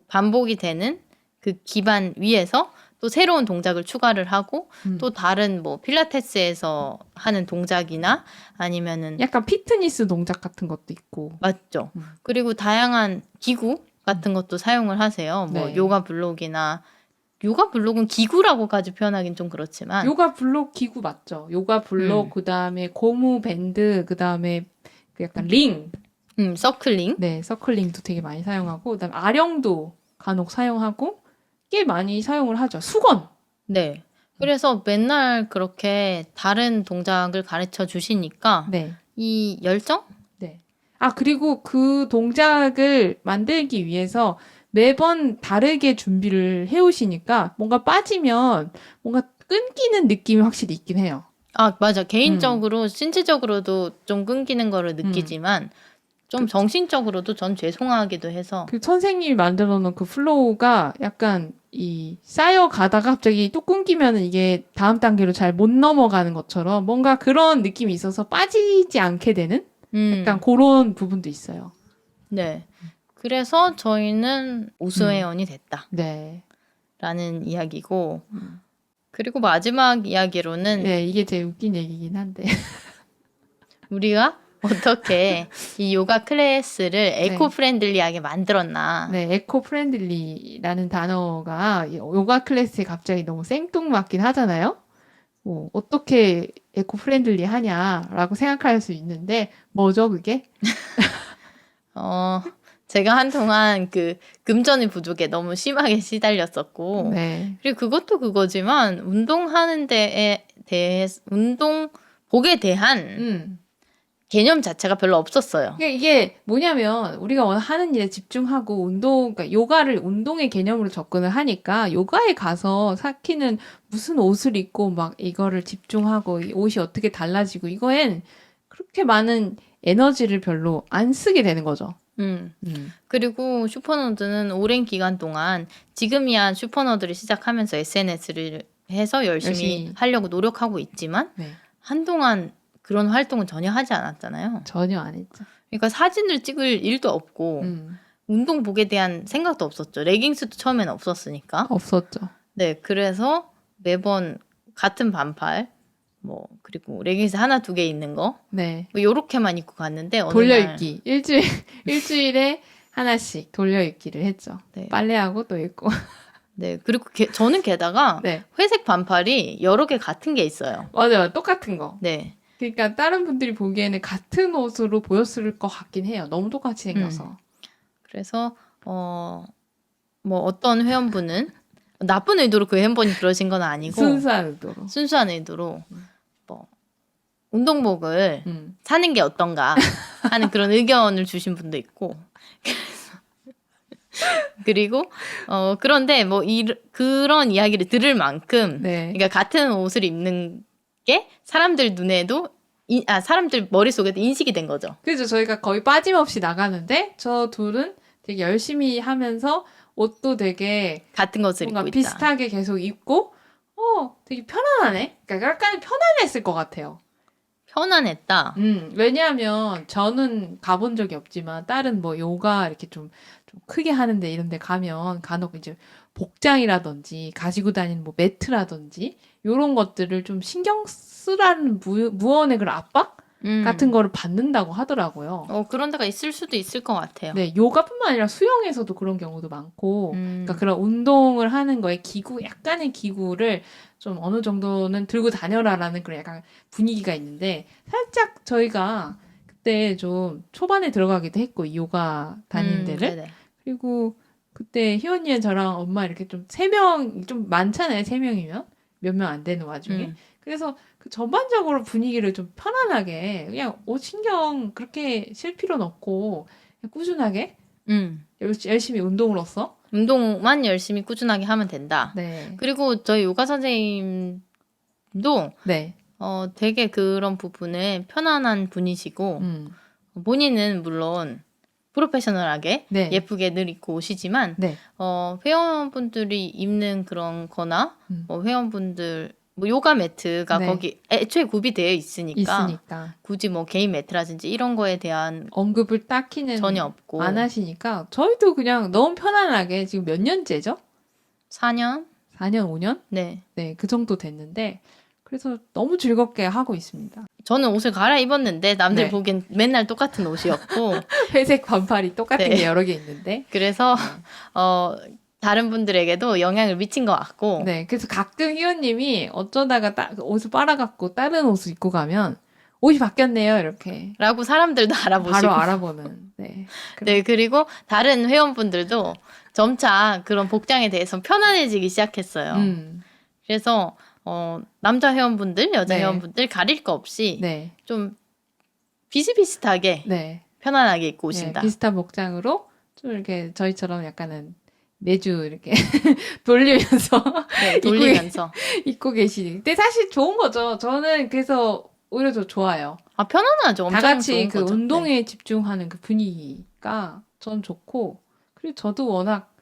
Speaker 2: 반복이 되는 그 기반 위에서 또 새로운 동작을 추가를 하고 또 다른 뭐 필라테스에서 하는 동작이나 아니면은
Speaker 1: 약간 피트니스 동작 같은 것도 있고.
Speaker 2: 맞죠. 그리고 다양한 기구 같은 것도 사용을 하세요. 뭐
Speaker 1: 네.
Speaker 2: 요가 블록이나 요가 블록은 기구라고까지 표현하긴 좀 그렇지만
Speaker 1: 요가 블록 기구 맞죠? 요가 블록 그다음에 고무 밴드 그다음에 그 약간 링.
Speaker 2: 서클링.
Speaker 1: 네, 서클링도 되게 많이 사용하고 그다음에 아령도 간혹 사용하고 꽤 많이 사용을 하죠. 수건.
Speaker 2: 네. 그래서 맨날 그렇게 다른 동작을 가르쳐 주시니까
Speaker 1: 네.
Speaker 2: 이 열정?
Speaker 1: 네. 그리고 그 동작을 만들기 위해서 매번 다르게 준비를 해오시니까 뭔가 빠지면 뭔가 끊기는 느낌이 확실히 있긴 해요.
Speaker 2: 맞아. 개인적으로 신체적으로도 좀 끊기는 거를 느끼지만 좀 정신적으로도 전 죄송하기도 해서
Speaker 1: 그 선생님이 만들어 놓은 그 플로우가 약간 쌓여가다가 갑자기 또 끊기면은 이게 다음 단계로 잘 못 넘어가는 것처럼 뭔가 그런 느낌이 있어서 빠지지 않게 되는 약간 그런 부분도 있어요.
Speaker 2: 네. 그래서 저희는 우수회원이 됐다.
Speaker 1: 네.
Speaker 2: 라는 이야기고 그리고 마지막 이야기로는
Speaker 1: 네, 이게 제일 웃긴 얘기긴 한데.
Speaker 2: 우리가 어떻게 이 요가 클래스를 에코 프렌들리하게 만들었나.
Speaker 1: 네, 에코 프렌들리라는 단어가 요가 클래스에 갑자기 너무 생뚱맞긴 하잖아요. 어떻게 에코 프렌들리 하냐라고 생각할 수 있는데 뭐죠, 그게?
Speaker 2: 제가 한동안 그 금전의 부족에 너무 심하게 시달렸었고
Speaker 1: 네.
Speaker 2: 그리고 그것도 그거지만 운동하는 데에 대해 운동복에 대한 개념 자체가 별로 없었어요.
Speaker 1: 이게 뭐냐면 우리가 하는 일에 집중하고 그러니까 요가를 운동의 개념으로 접근을 하니까 요가에 가서 사키는 무슨 옷을 입고 막 이거를 집중하고 이 옷이 어떻게 달라지고 이거엔 그렇게 많은 에너지를 별로 안 쓰게 되는 거죠.
Speaker 2: 그리고 슈퍼너드는 오랜 기간 동안 지금이야 슈퍼너드를 시작하면서 SNS를 해서 열심히 하려고 노력하고 있지만
Speaker 1: 네.
Speaker 2: 한동안 그런 활동은 전혀 하지 않았잖아요.
Speaker 1: 전혀 안 했죠.
Speaker 2: 그러니까 사진을 찍을 일도 없고 운동복에 대한 생각도 없었죠. 레깅스도 처음에는 없었으니까.
Speaker 1: 없었죠.
Speaker 2: 네, 그래서 매번 같은 반팔 뭐 그리고 레깅스 하나 두 개 있는 거,
Speaker 1: 네.
Speaker 2: 뭐 요렇게만 입고 갔는데 어느
Speaker 1: 돌려입기 일주일에 하나씩 돌려입기를 했죠.
Speaker 2: 네.
Speaker 1: 빨래하고 또 입고.
Speaker 2: 네, 그리고 저는 게다가
Speaker 1: 네.
Speaker 2: 회색 반팔이 여러 개 같은 게 있어요.
Speaker 1: 맞아요, 똑같은 거.
Speaker 2: 네.
Speaker 1: 그러니까 다른 분들이 보기에는 같은 옷으로 보였을 것 같긴 해요. 너무 똑같이 생겨서.
Speaker 2: 그래서 뭐 어떤 회원분은 나쁜 의도로 그 회원분이 그러신 건 아니고
Speaker 1: 순수한 의도로.
Speaker 2: 순수한 의도로 뭐 운동복을
Speaker 1: 음.
Speaker 2: 사는 게 어떤가 하는 그런 의견을 주신 분도 있고 그리고 그런데 뭐 그런 이야기를 들을 만큼
Speaker 1: 네.
Speaker 2: 그러니까 같은 옷을 입는 게 사람들 눈에도 사람들 머릿속에도 인식이 된 거죠.
Speaker 1: 그래서 저희가 거의 빠짐없이 나가는데 저 둘은 되게 열심히 하면서 옷도 되게
Speaker 2: 같은 것을
Speaker 1: 뭔가
Speaker 2: 입고 있다.
Speaker 1: 비슷하게 계속 입고 되게 편안하네. 그러니까 약간 편안했을 것 같아요.
Speaker 2: 편안했다.
Speaker 1: 왜냐하면 저는 가본 적이 없지만 다른 뭐 요가 이렇게 좀 크게 하는데 이런 데 가면 간혹 이제 복장이라든지 가지고 다니는 뭐 매트라든지 요런 것들을 좀 신경 쓰라는 무언의 그런 압박 같은 거를 받는다고 하더라고요.
Speaker 2: 그런 데가 있을 수도 있을 것 같아요.
Speaker 1: 네, 요가뿐만 아니라 수영에서도 그런 경우도 많고, 그러니까 그런 운동을 하는 거에 약간의 기구를 좀 어느 정도는 들고 다녀라라는 그런 약간 분위기가 있는데, 살짝 저희가 그때 좀 초반에 들어가기도 했고, 이 요가 다니는 데를.
Speaker 2: 네네.
Speaker 1: 그리고 그때 희원이랑 저랑 엄마 이렇게 좀 3명, 좀 많잖아요, 3명이면. 몇 명 안 되는 와중에. 그래서 그 전반적으로 분위기를 좀 편안하게 그냥 옷 신경 그렇게 쓸 필요는 없고 그냥 꾸준하게 열심히 운동으로써
Speaker 2: 운동만 열심히 꾸준하게 하면 된다.
Speaker 1: 네.
Speaker 2: 그리고 저희 요가 선생님도
Speaker 1: 네.
Speaker 2: 되게 그런 부분에 편안한 분이시고 본인은 물론 프로페셔널하게
Speaker 1: 네.
Speaker 2: 예쁘게 늘 입고 오시지만
Speaker 1: 네.
Speaker 2: 회원분들이 입는 그런 거나 뭐 회원분들 뭐 요가 매트가
Speaker 1: 네.
Speaker 2: 거기 애초에 구비되어 있으니까 굳이 뭐 개인 매트라든지 이런 거에 대한
Speaker 1: 언급을 딱히는
Speaker 2: 전혀 없고
Speaker 1: 안 하시니까 저희도 그냥 너무 편안하게 지금 몇 년째죠?
Speaker 2: 4년?
Speaker 1: 4년, 5년?
Speaker 2: 네.
Speaker 1: 네, 그 정도 됐는데 그래서 너무 즐겁게 하고 있습니다.
Speaker 2: 저는 옷을 갈아입었는데 남들
Speaker 1: 네.
Speaker 2: 보기엔 맨날 똑같은 옷이었고
Speaker 1: 회색 반팔이 똑같은
Speaker 2: 네.
Speaker 1: 게 여러 개 있는데
Speaker 2: 그래서 다른 분들에게도 영향을 미친 것 같고
Speaker 1: 네, 그래서 가끔 희원님이 어쩌다가 옷을 빨아갖고 다른 옷을 입고 가면 옷이 바뀌었네요, 이렇게.
Speaker 2: 라고 사람들도 알아보시고
Speaker 1: 바로 알아보는. 네.
Speaker 2: 네, 그리고 다른 회원분들도 점차 그런 복장에 대해서 편안해지기 시작했어요. 그래서 남자 회원분들, 여자
Speaker 1: 네.
Speaker 2: 회원분들 가릴 거 없이
Speaker 1: 네.
Speaker 2: 좀 비슷비슷하게
Speaker 1: 네.
Speaker 2: 편안하게 입고 오신다.
Speaker 1: 네, 비슷한 복장으로 좀 이렇게 저희처럼 약간은 매주 이렇게 돌리면서
Speaker 2: 네, 돌리면서
Speaker 1: 입고 계시니. 근데 사실 좋은 거죠. 저는 그래서 오히려 더 좋아요.
Speaker 2: 편안하죠. 엄청
Speaker 1: 다 같이
Speaker 2: 좋은
Speaker 1: 그
Speaker 2: 거죠.
Speaker 1: 운동에
Speaker 2: 네.
Speaker 1: 집중하는 그 분위기가 전 좋고 그리고 저도 워낙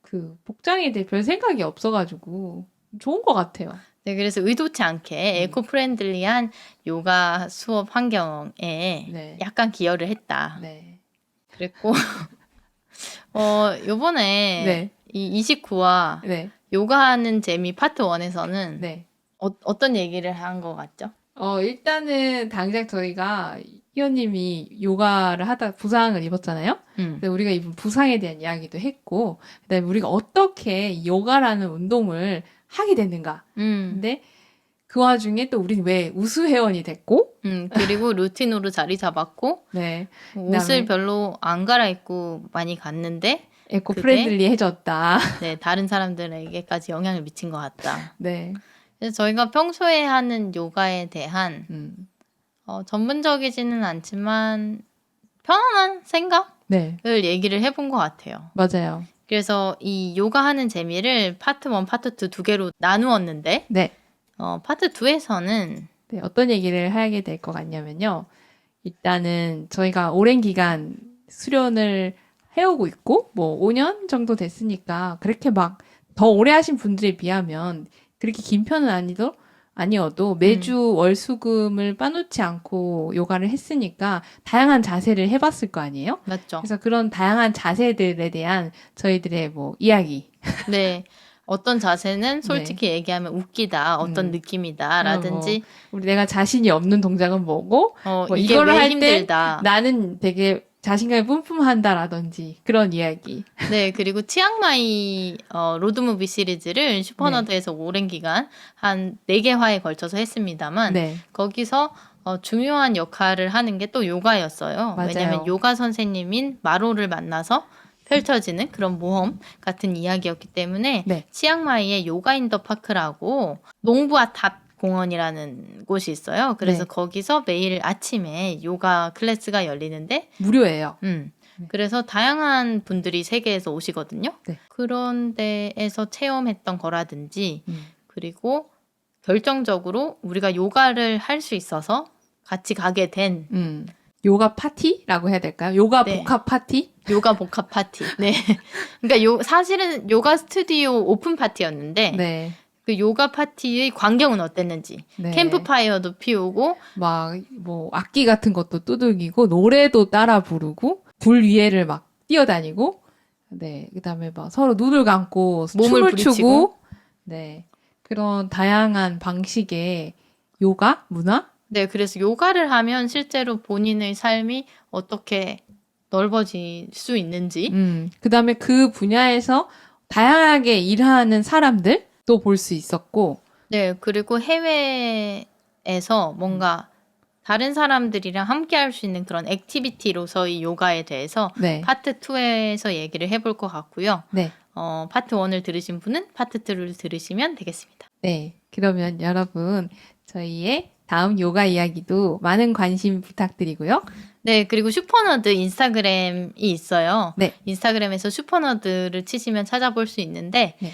Speaker 1: 그 복장에 대해 별 생각이 없어가지고 좋은 것 같아요.
Speaker 2: 네, 그래서 의도치 않게 에코 프렌들리한 요가 수업 환경에
Speaker 1: 네.
Speaker 2: 약간 기여를 했다.
Speaker 1: 네.
Speaker 2: 그랬고 요번에
Speaker 1: 네.
Speaker 2: 이 29화
Speaker 1: 네.
Speaker 2: 요가하는 재미 파트 1에서는
Speaker 1: 네.
Speaker 2: 어떤 얘기를 한 것 같죠?
Speaker 1: 일단은 당장 저희가 희원님이 요가를 하다 부상을 입었잖아요. 근데 우리가 입은 부상에 대한 이야기도 했고, 그다음에 우리가 어떻게 요가라는 운동을 하게 됐는가. 근데 그 와중에 또 우린 왜 우수 회원이 됐고,
Speaker 2: 그리고 루틴으로 자리 잡았고,
Speaker 1: 네.
Speaker 2: 옷을 별로 안 갈아입고 많이 갔는데,
Speaker 1: 에코 프렌들리해졌다.
Speaker 2: 네, 다른 사람들에게까지 영향을 미친 것 같다.
Speaker 1: 네.
Speaker 2: 그래서 저희가 평소에 하는 요가에 대한 전문적이지는 않지만 편안한 생각을
Speaker 1: 네,
Speaker 2: 얘기를 해본 것 같아요.
Speaker 1: 맞아요.
Speaker 2: 그래서 이 요가하는 재미를 파트 1, 파트 2 두 개로 나누었는데
Speaker 1: 네.
Speaker 2: 파트 2에서는
Speaker 1: 네, 어떤 얘기를 하게 될 것 같냐면요. 일단은 저희가 오랜 기간 수련을 해오고 있고, 뭐 5년 정도 됐으니까 그렇게 막 더 오래 하신 분들에 비하면 그렇게 긴 편은 아니어도 매주 월수금을 빠놓지 않고 요가를 했으니까 다양한 자세를 해봤을 거 아니에요?
Speaker 2: 맞죠?
Speaker 1: 그래서 그런 다양한 자세들에 대한 저희들의 뭐 이야기.
Speaker 2: 네. 어떤 자세는 솔직히 얘기하면 웃기다, 어떤 느낌이다, 라든지,
Speaker 1: 우리 내가 자신이 없는 동작은 뭐고, 뭐
Speaker 2: 이게
Speaker 1: 이거를
Speaker 2: 왜
Speaker 1: 할 때
Speaker 2: 힘들다.
Speaker 1: 나는 되게 자신감이 뿜뿜한다라든지 그런 이야기.
Speaker 2: 네, 그리고 치앙마이 로드무비 시리즈를 슈퍼너드에서 오랜 기간 한 4개화에 걸쳐서 했습니다만
Speaker 1: 네,
Speaker 2: 거기서 중요한 역할을 하는 게 또 요가였어요.
Speaker 1: 맞아요.
Speaker 2: 왜냐하면 요가 선생님인 마로를 만나서 펼쳐지는 그런 모험 같은 이야기였기 때문에
Speaker 1: 네.
Speaker 2: 치앙마이의 요가 인더 파크라고 농부아탑 공원이라는 곳이 있어요. 그래서
Speaker 1: 네.
Speaker 2: 거기서 매일 아침에 요가 클래스가 열리는데
Speaker 1: 무료예요.
Speaker 2: 그래서 다양한 분들이 세계에서 오시거든요.
Speaker 1: 네.
Speaker 2: 그런 데에서 체험했던 거라든지,
Speaker 1: 음.
Speaker 2: 그리고 결정적으로 우리가 요가를 할 수 있어서 같이 가게 된
Speaker 1: 요가 파티라고 해야 될까요? 요가
Speaker 2: 네.
Speaker 1: 복합 파티?
Speaker 2: 요가 복합 파티. 네. 그러니까 사실은 요가 스튜디오 오픈 파티였는데,
Speaker 1: 네.
Speaker 2: 그 요가 파티의 광경은 어땠는지,
Speaker 1: 네.
Speaker 2: 캠프파이어도 피우고,
Speaker 1: 막, 뭐, 악기 같은 것도 두들기고, 노래도 따라 부르고, 불 위에를 막 뛰어다니고, 네. 그 다음에 막 서로 눈을 감고
Speaker 2: 몸을
Speaker 1: 춤을
Speaker 2: 부딪히고.
Speaker 1: 추고, 네. 그런 다양한 방식의 요가 문화?
Speaker 2: 네, 그래서 요가를 하면 실제로 본인의 삶이 어떻게 넓어질 수 있는지,
Speaker 1: 그 다음에 그 분야에서 다양하게 일하는 사람들도 볼 수 있었고,
Speaker 2: 네, 그리고 해외에서 뭔가 다른 사람들이랑 함께 할 수 있는 그런 액티비티로서의 요가에 대해서
Speaker 1: 네.
Speaker 2: 파트 2에서 얘기를 해볼 것 같고요.
Speaker 1: 네.
Speaker 2: 파트 1을 들으신 분은 파트 2를 들으시면 되겠습니다.
Speaker 1: 네. 그러면 여러분, 저희의 다음 요가 이야기도 많은 관심 부탁드리고요.
Speaker 2: 네, 그리고 슈퍼너드 인스타그램이 있어요.
Speaker 1: 네.
Speaker 2: 인스타그램에서 슈퍼너드를 치시면 찾아볼 수 있는데,
Speaker 1: 네.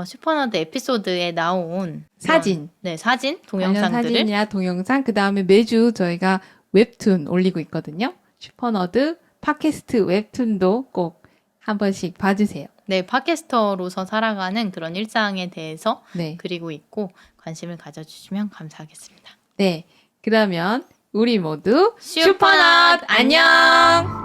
Speaker 2: 슈퍼너드 에피소드에 나온
Speaker 1: 사진.
Speaker 2: 사진,
Speaker 1: 관련
Speaker 2: 동영상들을
Speaker 1: 사진이나 동영상, 그 다음에 매주 저희가 웹툰 올리고 있거든요. 슈퍼너드 팟캐스트 웹툰도 꼭 한 번씩 봐주세요.
Speaker 2: 네, 팟캐스터로서 살아가는 그런 일상에 대해서
Speaker 1: 네.
Speaker 2: 그리고 있고 관심을 가져주시면 감사하겠습니다.
Speaker 1: 네. 그러면 우리 모두
Speaker 2: 슈퍼넛
Speaker 1: 안녕!